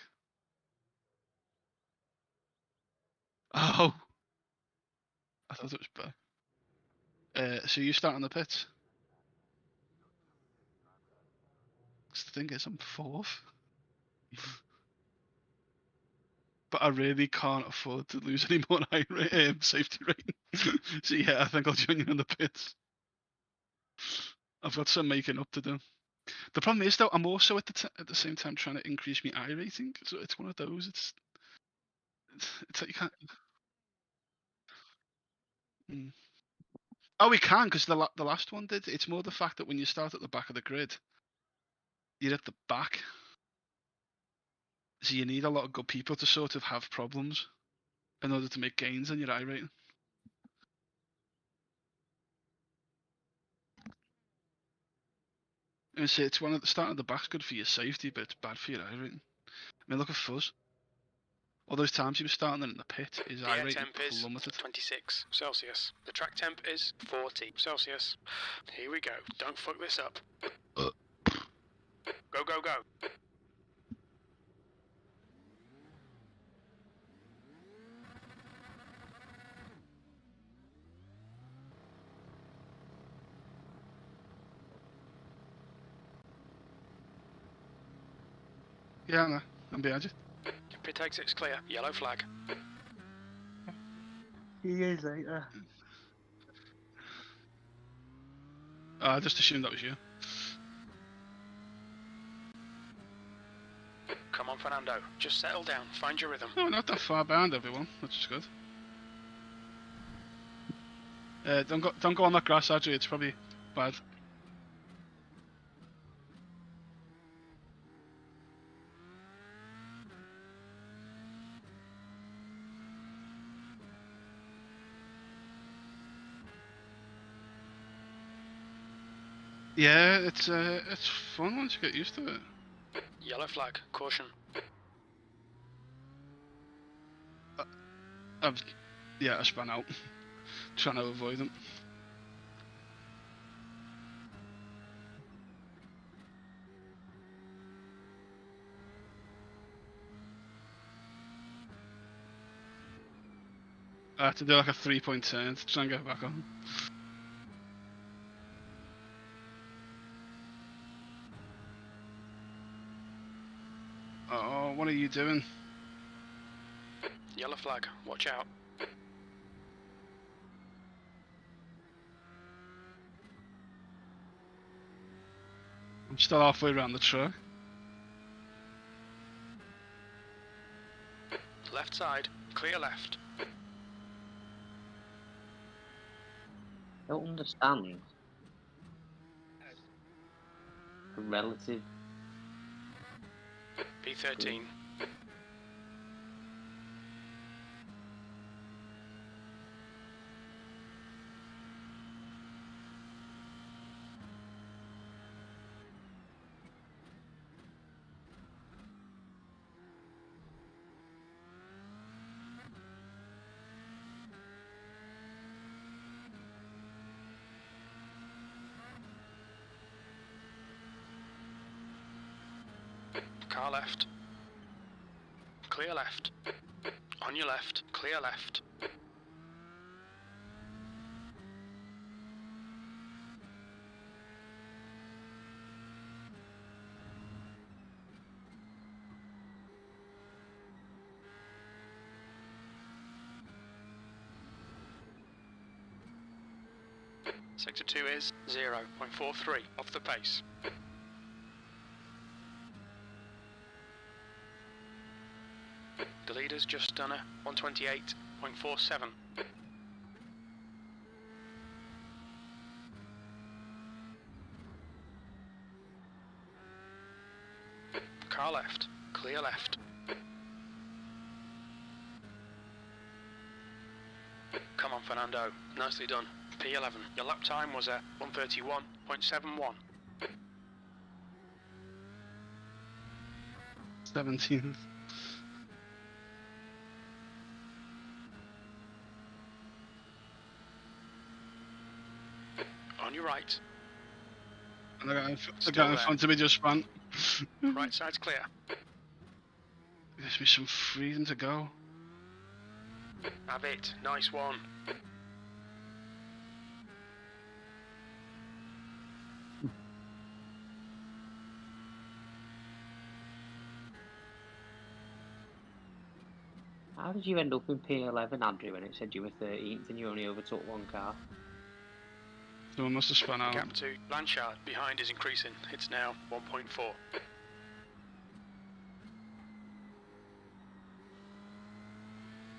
Speaker 1: Oh! I thought it was back. So you start on the pits? The thing is, I'm 4th. But I really can't afford to lose any more safety rating. So yeah, I think I'll join you in the pits. I've got some making up to do. The problem is though, I'm also at the same time trying to increase my I rating. So it's one of those. It's like you can't. Mm. Oh, we can because the last one did. It's more the fact that when you start at the back of the grid, you're at the back, so you need a lot of good people to sort of have problems in order to make gains on your I rating. And say it's one at the start of the back's good for your safety, but it's bad for your I rating. I mean, look at Fuzz. All those times he was starting in the pit, his I
Speaker 3: air
Speaker 1: rating
Speaker 3: temp is
Speaker 1: plummeted.
Speaker 3: 26 Celsius. The track temp is 40 Celsius. Here we go. Don't fuck this up. Go, go, go.
Speaker 1: Yeah, no, I'm behind you.
Speaker 3: Pit exit's clear. Yellow flag.
Speaker 4: Years later.
Speaker 1: I just assumed that was you.
Speaker 3: Come on, Fernando. Just settle down. Find your rhythm.
Speaker 1: No, not that far behind everyone, which is good. Don't go on that grass, Adri. It's probably bad. Yeah, it's fun once you get used to it.
Speaker 3: Yellow flag. Caution.
Speaker 1: I spun out. Trying to avoid them. I had to do like a 3-point turn to try and get back on. Oh, what are you doing?
Speaker 3: Yellow flag. Watch out.
Speaker 1: I'm still halfway around the truck.
Speaker 3: Left side. Clear left.
Speaker 4: I don't understand the relative.
Speaker 3: P13. Car left. Clear left. On your left. Clear left. Sector 2 is 0.43 off the pace. The leader's just done a 128.47. Car left. Clear left. Come on, Fernando. Nicely done. P11. Your lap time was a 131.71.
Speaker 1: 17th.
Speaker 3: On your right.
Speaker 1: And the guy in front of me just ran.
Speaker 3: Right side's clear.
Speaker 1: Gives me some freedom to go.
Speaker 3: Have it. Nice one.
Speaker 4: How did you end up in P11, Andrew, when it said you were 13th and you only overtook one car?
Speaker 1: Someone must have spun out.
Speaker 3: Gap to Blanchard behind is increasing. It's now 1.4.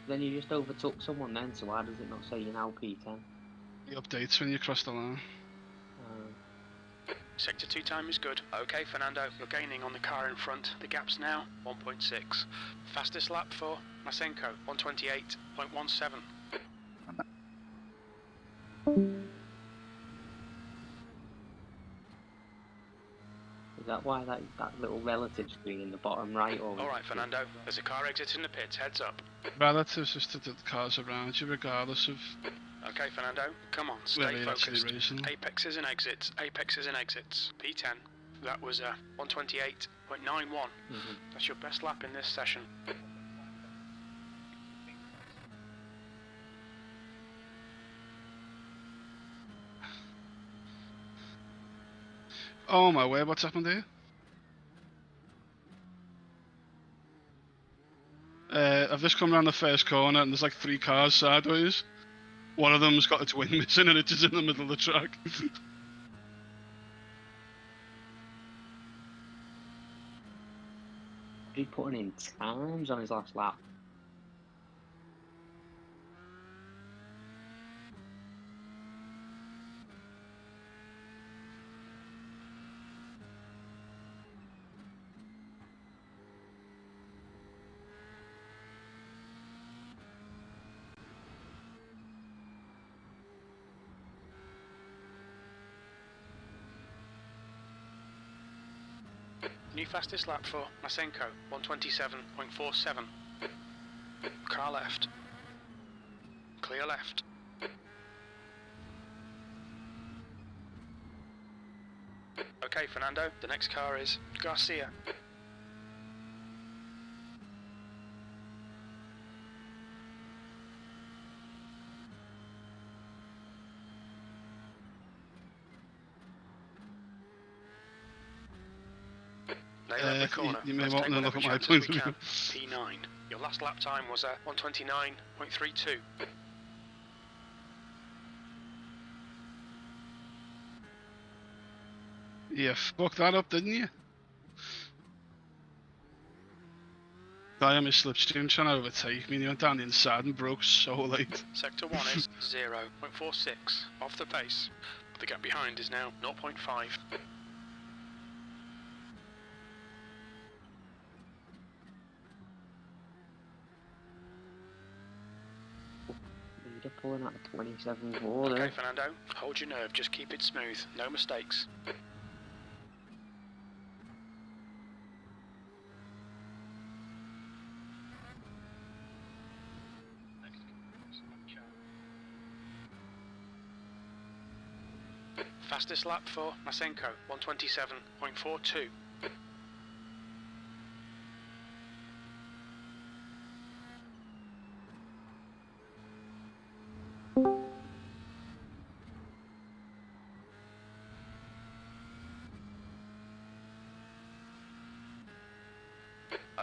Speaker 4: Then you just overtook someone then, so why does it not say you're now P10?
Speaker 1: The updates when you cross the line.
Speaker 3: Sector 2 time is good. Okay, Fernando, you're gaining on the car in front. The gap's now 1.6. Fastest lap for Masenko, 128.17.
Speaker 4: Is that why that little relative screen in the bottom right?
Speaker 3: Alright, Fernando, there's a car exiting the pits. Heads up.
Speaker 1: Relatives just to the cars around you, regardless of
Speaker 3: Okay, Fernando, come on,
Speaker 1: where
Speaker 3: stay
Speaker 1: you're actually
Speaker 3: focused.
Speaker 1: racing.
Speaker 3: Apexes and exits, apexes and exits. P10, that was 128.91. That's your best lap in this session.
Speaker 1: Oh my word, what's happened here? I've just come around the first corner and there's like 3 cars sideways. One of them's got its wing missing and it's just in the middle of the track.
Speaker 4: He putting in times on his last lap.
Speaker 3: New fastest lap for Masenko, 127.47. Car left. Clear left. Okay, Fernando, the next car is Garcia.
Speaker 1: You may want to look at my point of view.
Speaker 3: P9. Your last lap time was at 129.32.
Speaker 1: You fucked that up, didn't you? I am a slipstream trying to overtake me and you went down the inside and broke so late.
Speaker 3: Sector 1 is 0.46 off the pace. The gap behind is now 0.5.
Speaker 4: Pulling out a 27.4 there.
Speaker 3: Okay, Fernando, hold your nerve, just keep it smooth, no mistakes. Fastest lap for Masenko, 127.42.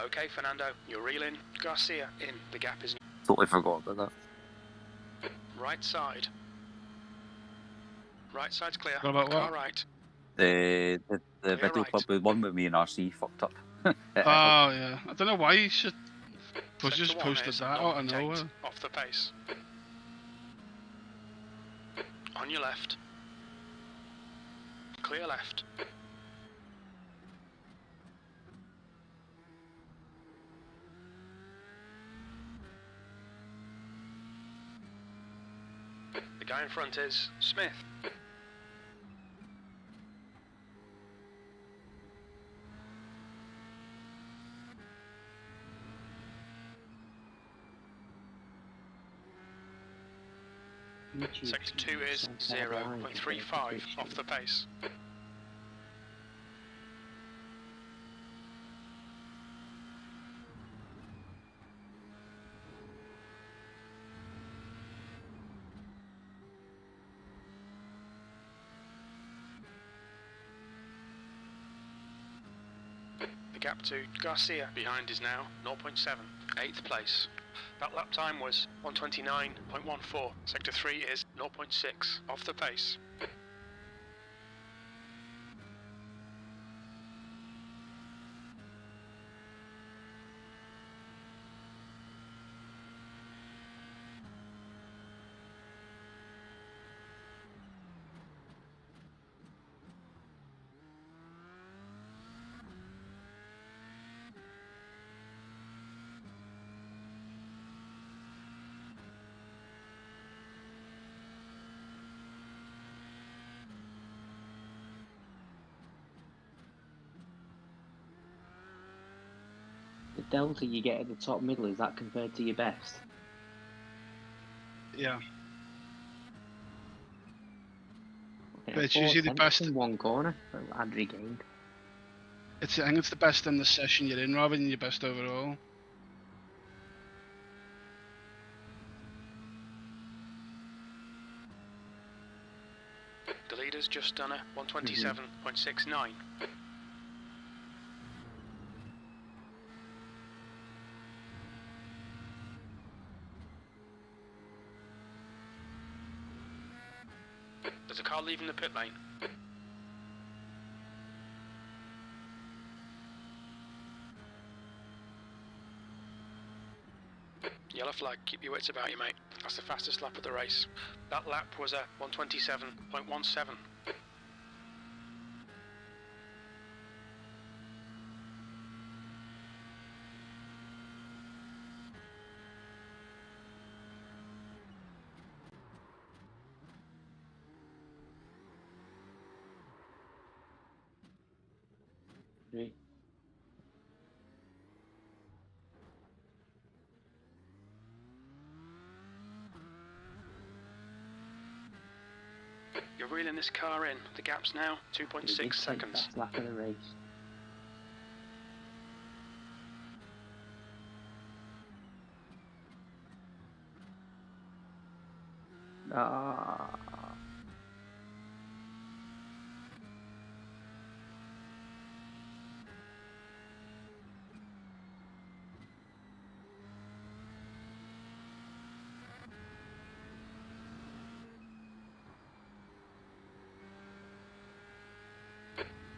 Speaker 3: Okay, Fernando, you're reeling. Garcia in. The gap is
Speaker 5: Totally forgot about that.
Speaker 3: right side. Right side's clear.
Speaker 1: What about
Speaker 3: Car
Speaker 1: what?
Speaker 3: right.
Speaker 5: The video
Speaker 3: right.
Speaker 5: club with one with me and RC fucked up.
Speaker 1: Oh yeah, I don't know why you should. Push just
Speaker 3: Sector 1
Speaker 1: posted
Speaker 3: is
Speaker 1: that out of
Speaker 3: 0.8
Speaker 1: nowhere.
Speaker 3: off the pace. On your left. Clear left. The guy in front is Smith. Sector 2 is 0.35 off the pace. The gap to Garcia behind is now 0.7, 8th place. That lap time was 129.14. Sector 3 is 0.6 off the pace.
Speaker 4: delta you get at the top middle, is that compared to your best?
Speaker 1: Yeah.
Speaker 4: Okay,
Speaker 1: But it's usually the best.
Speaker 4: in one corner. I'd regained.
Speaker 1: I think it's the best in the session you're in rather than your best overall.
Speaker 3: The leader's just done a 127.69. There's a car leaving the pit lane. Yellow flag, keep your wits about you, mate. That's the fastest lap of the race. That lap was a 127.17.
Speaker 4: Right.
Speaker 3: You're reeling this car in. The gap's now 2.6 seconds.
Speaker 4: Last lap of the race. Ah.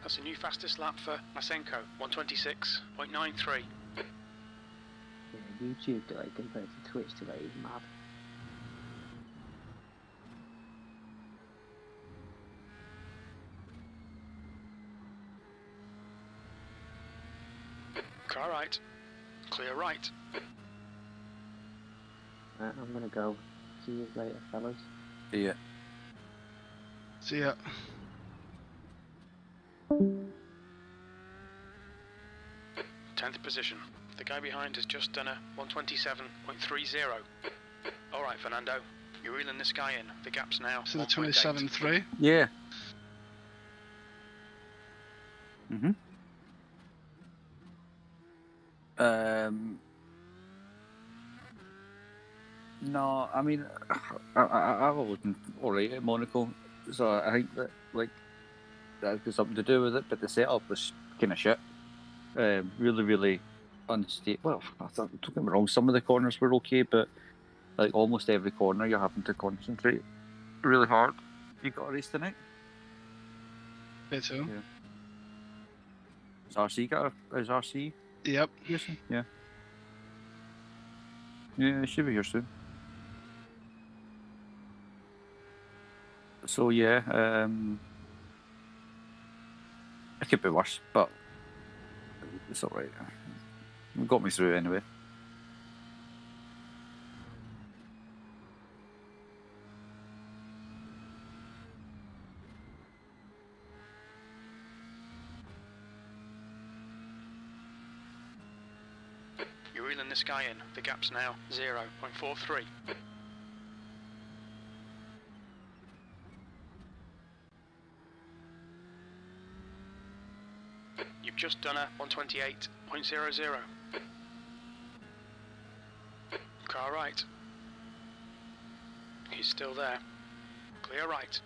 Speaker 3: That's a new fastest lap for Masenko, 126.93.
Speaker 4: Yeah, YouTube delay compared to Twitch delay is mad.
Speaker 3: Car right. Clear right.
Speaker 4: I'm gonna go. See you later, fellas.
Speaker 5: Yeah.
Speaker 1: See ya.
Speaker 3: 10th position. The guy behind has just done a 127.30. Alright, Fernando. You're reeling this guy in. The gap's now
Speaker 1: So the
Speaker 3: 1.8.
Speaker 1: 27.3.
Speaker 5: Yeah. Mhm. No, I mean, I was alright at Monaco, so I think that that got something to do with it. But the setup was kind of shit. Really unstable. Well, don't get me wrong. Some of the corners were okay, but like almost every corner, you're having to concentrate really hard. You got a race tonight?
Speaker 1: Bit too.
Speaker 5: Yeah. Is RC?
Speaker 1: Yep.
Speaker 5: Yes. Yeah. Yeah, it should be here soon. So yeah, it could be worse, but it's alright. It got me through anyway.
Speaker 3: You're reeling this guy in. The gap's now 0.43. You've just done a 128.00. Car right. He's still there. Clear right.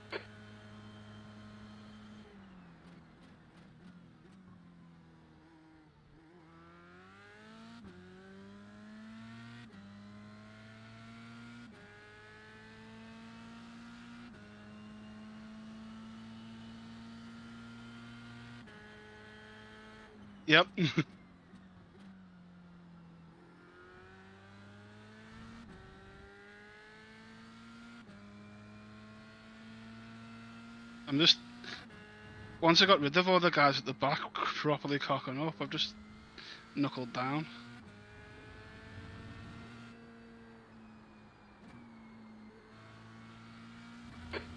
Speaker 1: Yep. I'm just... Once I got rid of all the guys at the back properly cocking up, I've just knuckled down.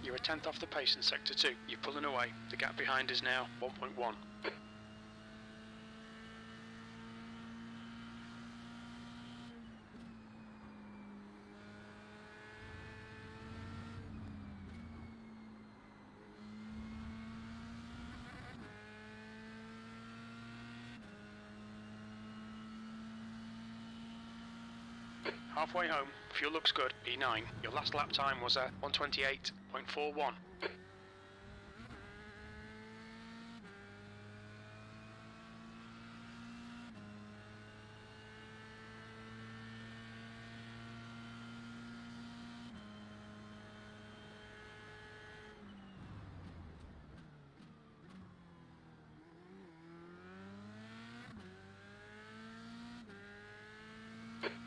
Speaker 3: You're a 10th off the pace in Sector 2. You're pulling away. The gap behind is now 1.1. halfway home. Fuel looks good. P9. Your last lap time was 128.41.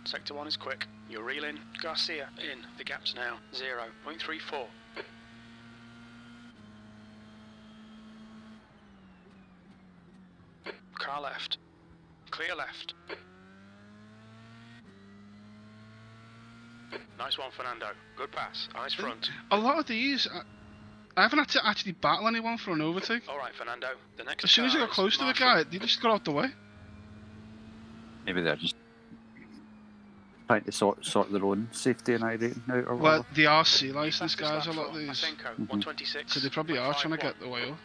Speaker 3: Sector 1 is quick. You're reeling. Garcia in. The gap's now 0.34. Car left. Clear left. Nice one, Fernando. Good pass. Eyes front.
Speaker 1: A lot of these, I haven't had to actually battle anyone for an overtake.
Speaker 3: Alright, Fernando. The next
Speaker 1: As soon as I got close to the guy, they just got out the way.
Speaker 5: Maybe they're just trying to sort their own safety and ID out or
Speaker 1: Well,
Speaker 5: whatever.
Speaker 1: the RC license guys, a lot of these.
Speaker 3: Masenko, 126.
Speaker 1: So they probably are trying to get the way up.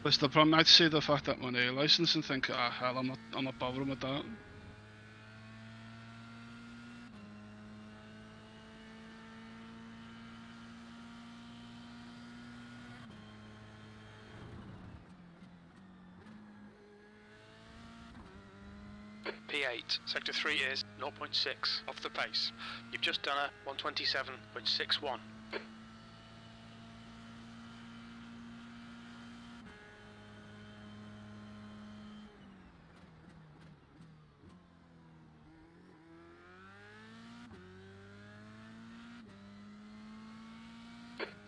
Speaker 1: But the problem, I'd see the fact that my A license and think, ah, hell, I'm not bothering with that.
Speaker 3: P8, sector 3 is 0.6 off the pace. You've just done a 127.61.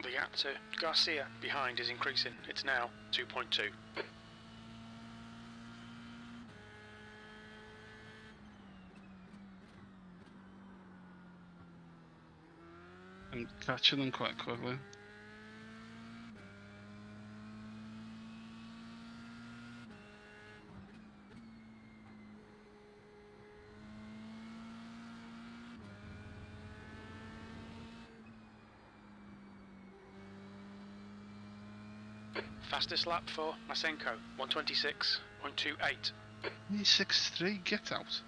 Speaker 3: The gap to Garcia behind is increasing. It's now 2.2.
Speaker 1: I'm catching them quite quickly.
Speaker 3: Fastest lap for Masenko, 126.28.
Speaker 1: 6-3, get out.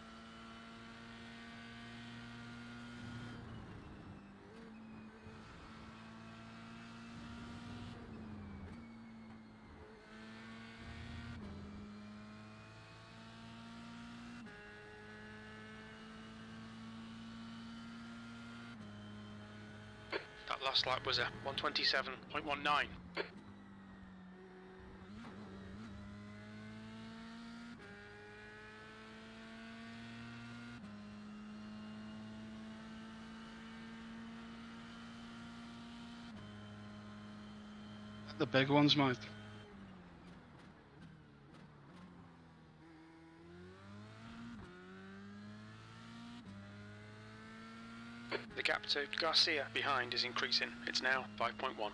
Speaker 3: That last lap was a 127.19.
Speaker 1: The big ones, mate.
Speaker 3: The gap to Garcia behind is increasing. It's now 5.1.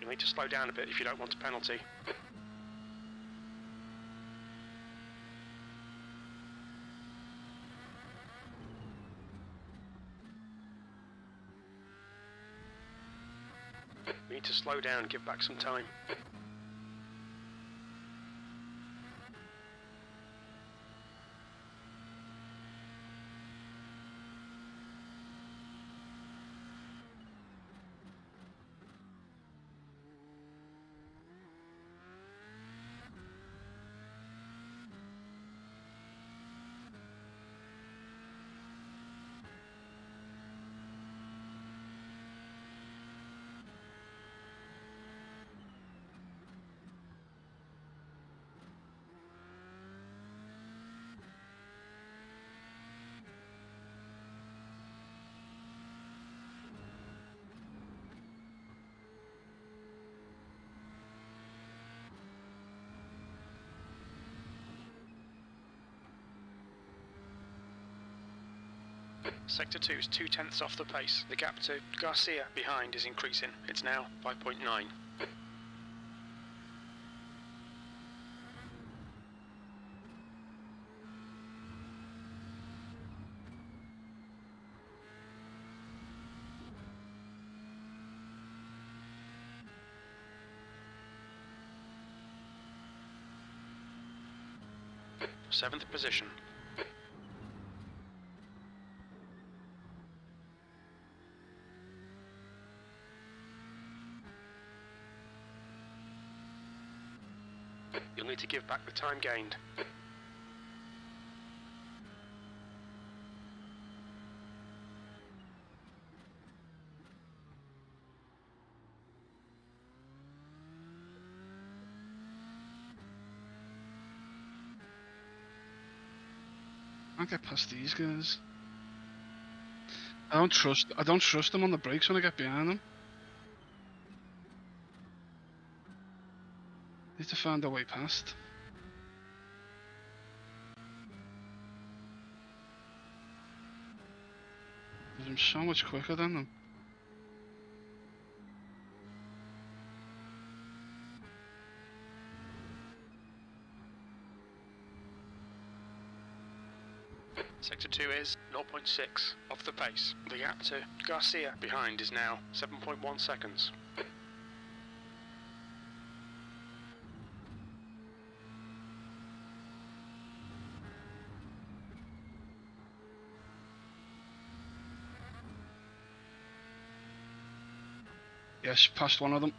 Speaker 3: You'll need to slow down a bit if you don't want a penalty. You need to slow down and give back some time. Sector 2 is 2/10 off the pace. The gap to Garcia behind is increasing. It's now 5.9. Seventh position. You'll need to give back the time gained.
Speaker 1: I can't get past these guys. I don't trust them on the brakes when I get behind them. Need to find a way past. I'm so much quicker than them.
Speaker 3: Sector 2 is 0.6 off the pace. The gap to Garcia behind is now 7.1 seconds.
Speaker 1: Yes, past one of them.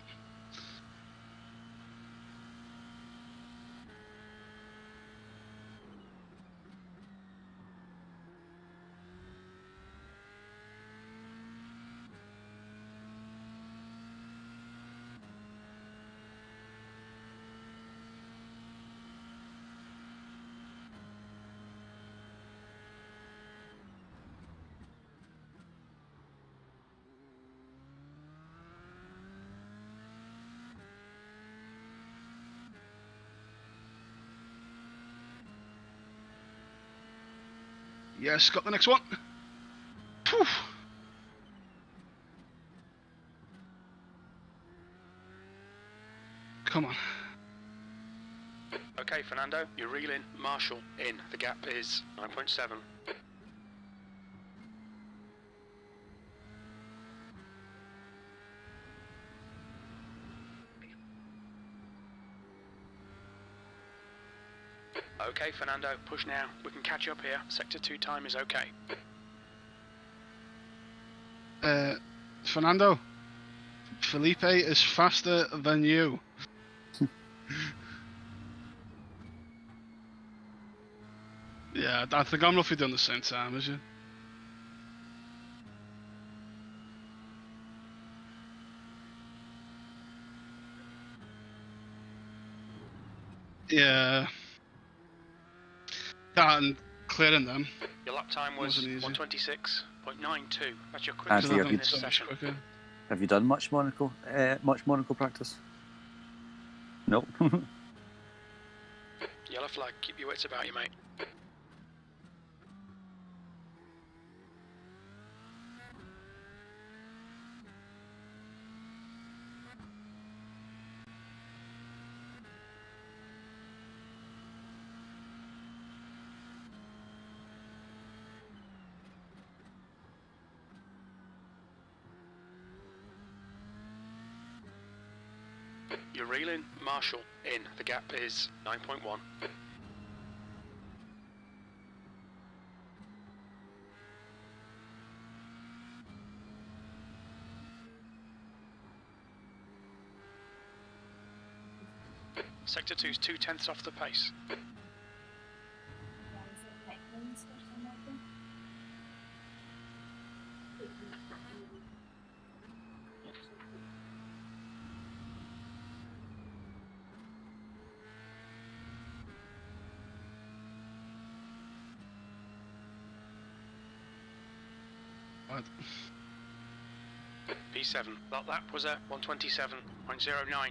Speaker 1: Yes, got the next one. Poof. Come on.
Speaker 3: Okay, Fernando, you're reeling. Marshall in. The gap is 9.7. Okay, Fernando, push now. We can catch up here. Sector 2 time is okay.
Speaker 1: Fernando, Felipe is faster than you. Yeah, I think I'm roughly doing the same time as you. Yeah. That and clearing them.
Speaker 3: Your lap time was
Speaker 1: Wasn't easy.
Speaker 3: 126.92. That's your
Speaker 5: Andy,
Speaker 3: quickest lap
Speaker 5: have
Speaker 3: in
Speaker 5: you-
Speaker 3: this session.
Speaker 1: Quicker.
Speaker 5: Have you done much Monaco practice? Nope.
Speaker 3: Yellow flag, keep your wits about you, mate. You're reeling. Marshall in. The gap is 9.1. Sector 2's 2/10 off the pace.
Speaker 1: What?
Speaker 3: P7. That lap was a 127.09.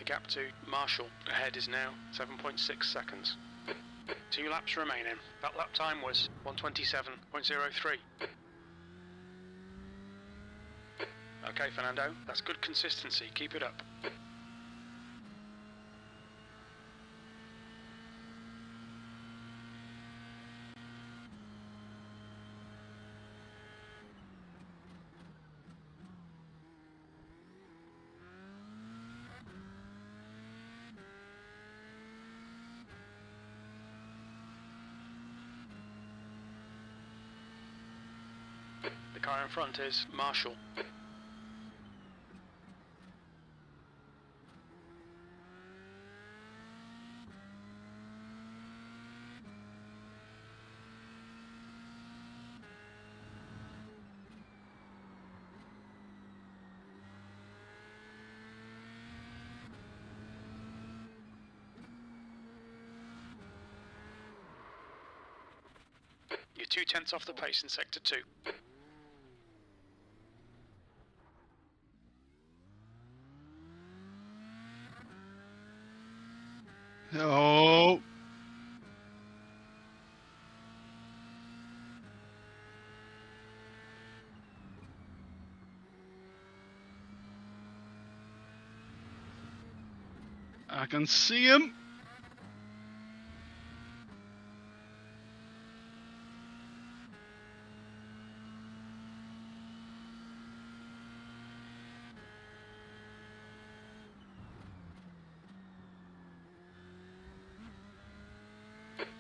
Speaker 3: gap to Marshall ahead is now 7.6 seconds. 2 laps remaining. That lap time was 1:27.03. Okay, Fernando, that's good consistency. Keep it up. The car in front is Marshall. You're 2/10 off the pace in sector 2.
Speaker 1: Oh. I can see him.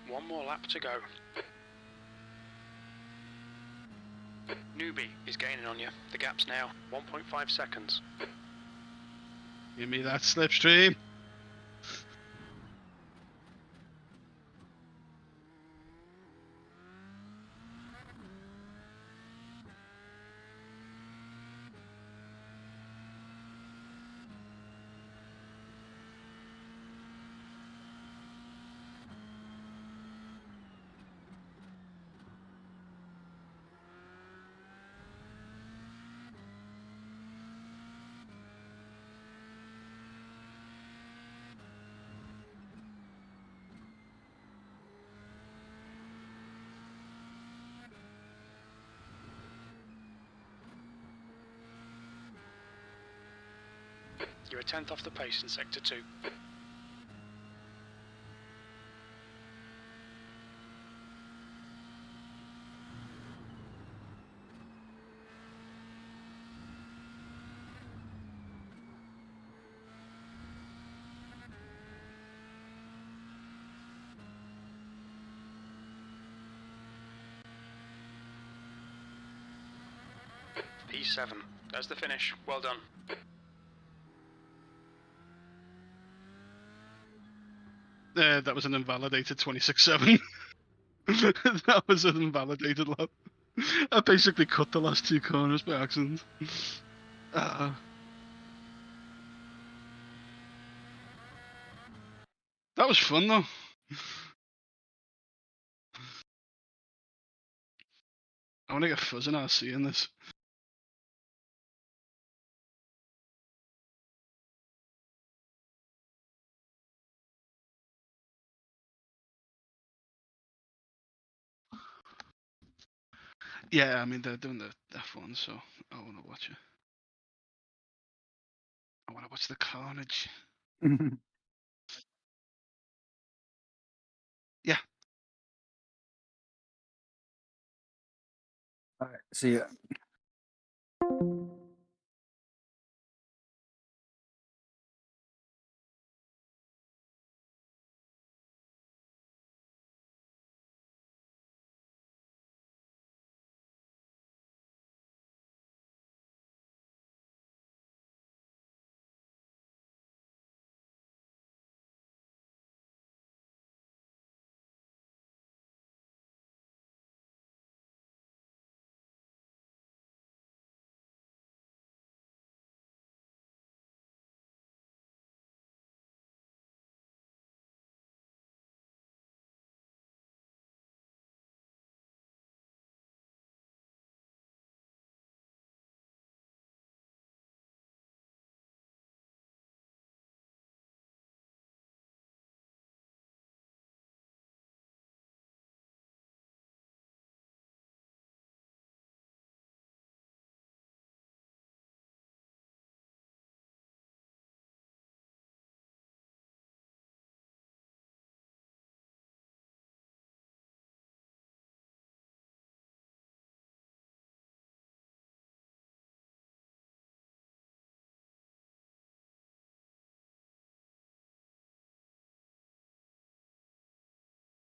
Speaker 3: One more lap to go. Newbie is gaining on you. The gap's now 1.5 seconds.
Speaker 1: Give me that slipstream.
Speaker 3: You're 1/10 off the pace in sector 2. P7. There's the finish. Well done.
Speaker 1: That was an invalidated 26-7. That was an invalidated lap. I basically cut the last 2 corners by accident. That was fun though. I want to get Fuzz and RC in this. Yeah, I mean they're doing the F1, so I want to watch it. I want to watch the carnage. Yeah.
Speaker 5: Alright, see ya.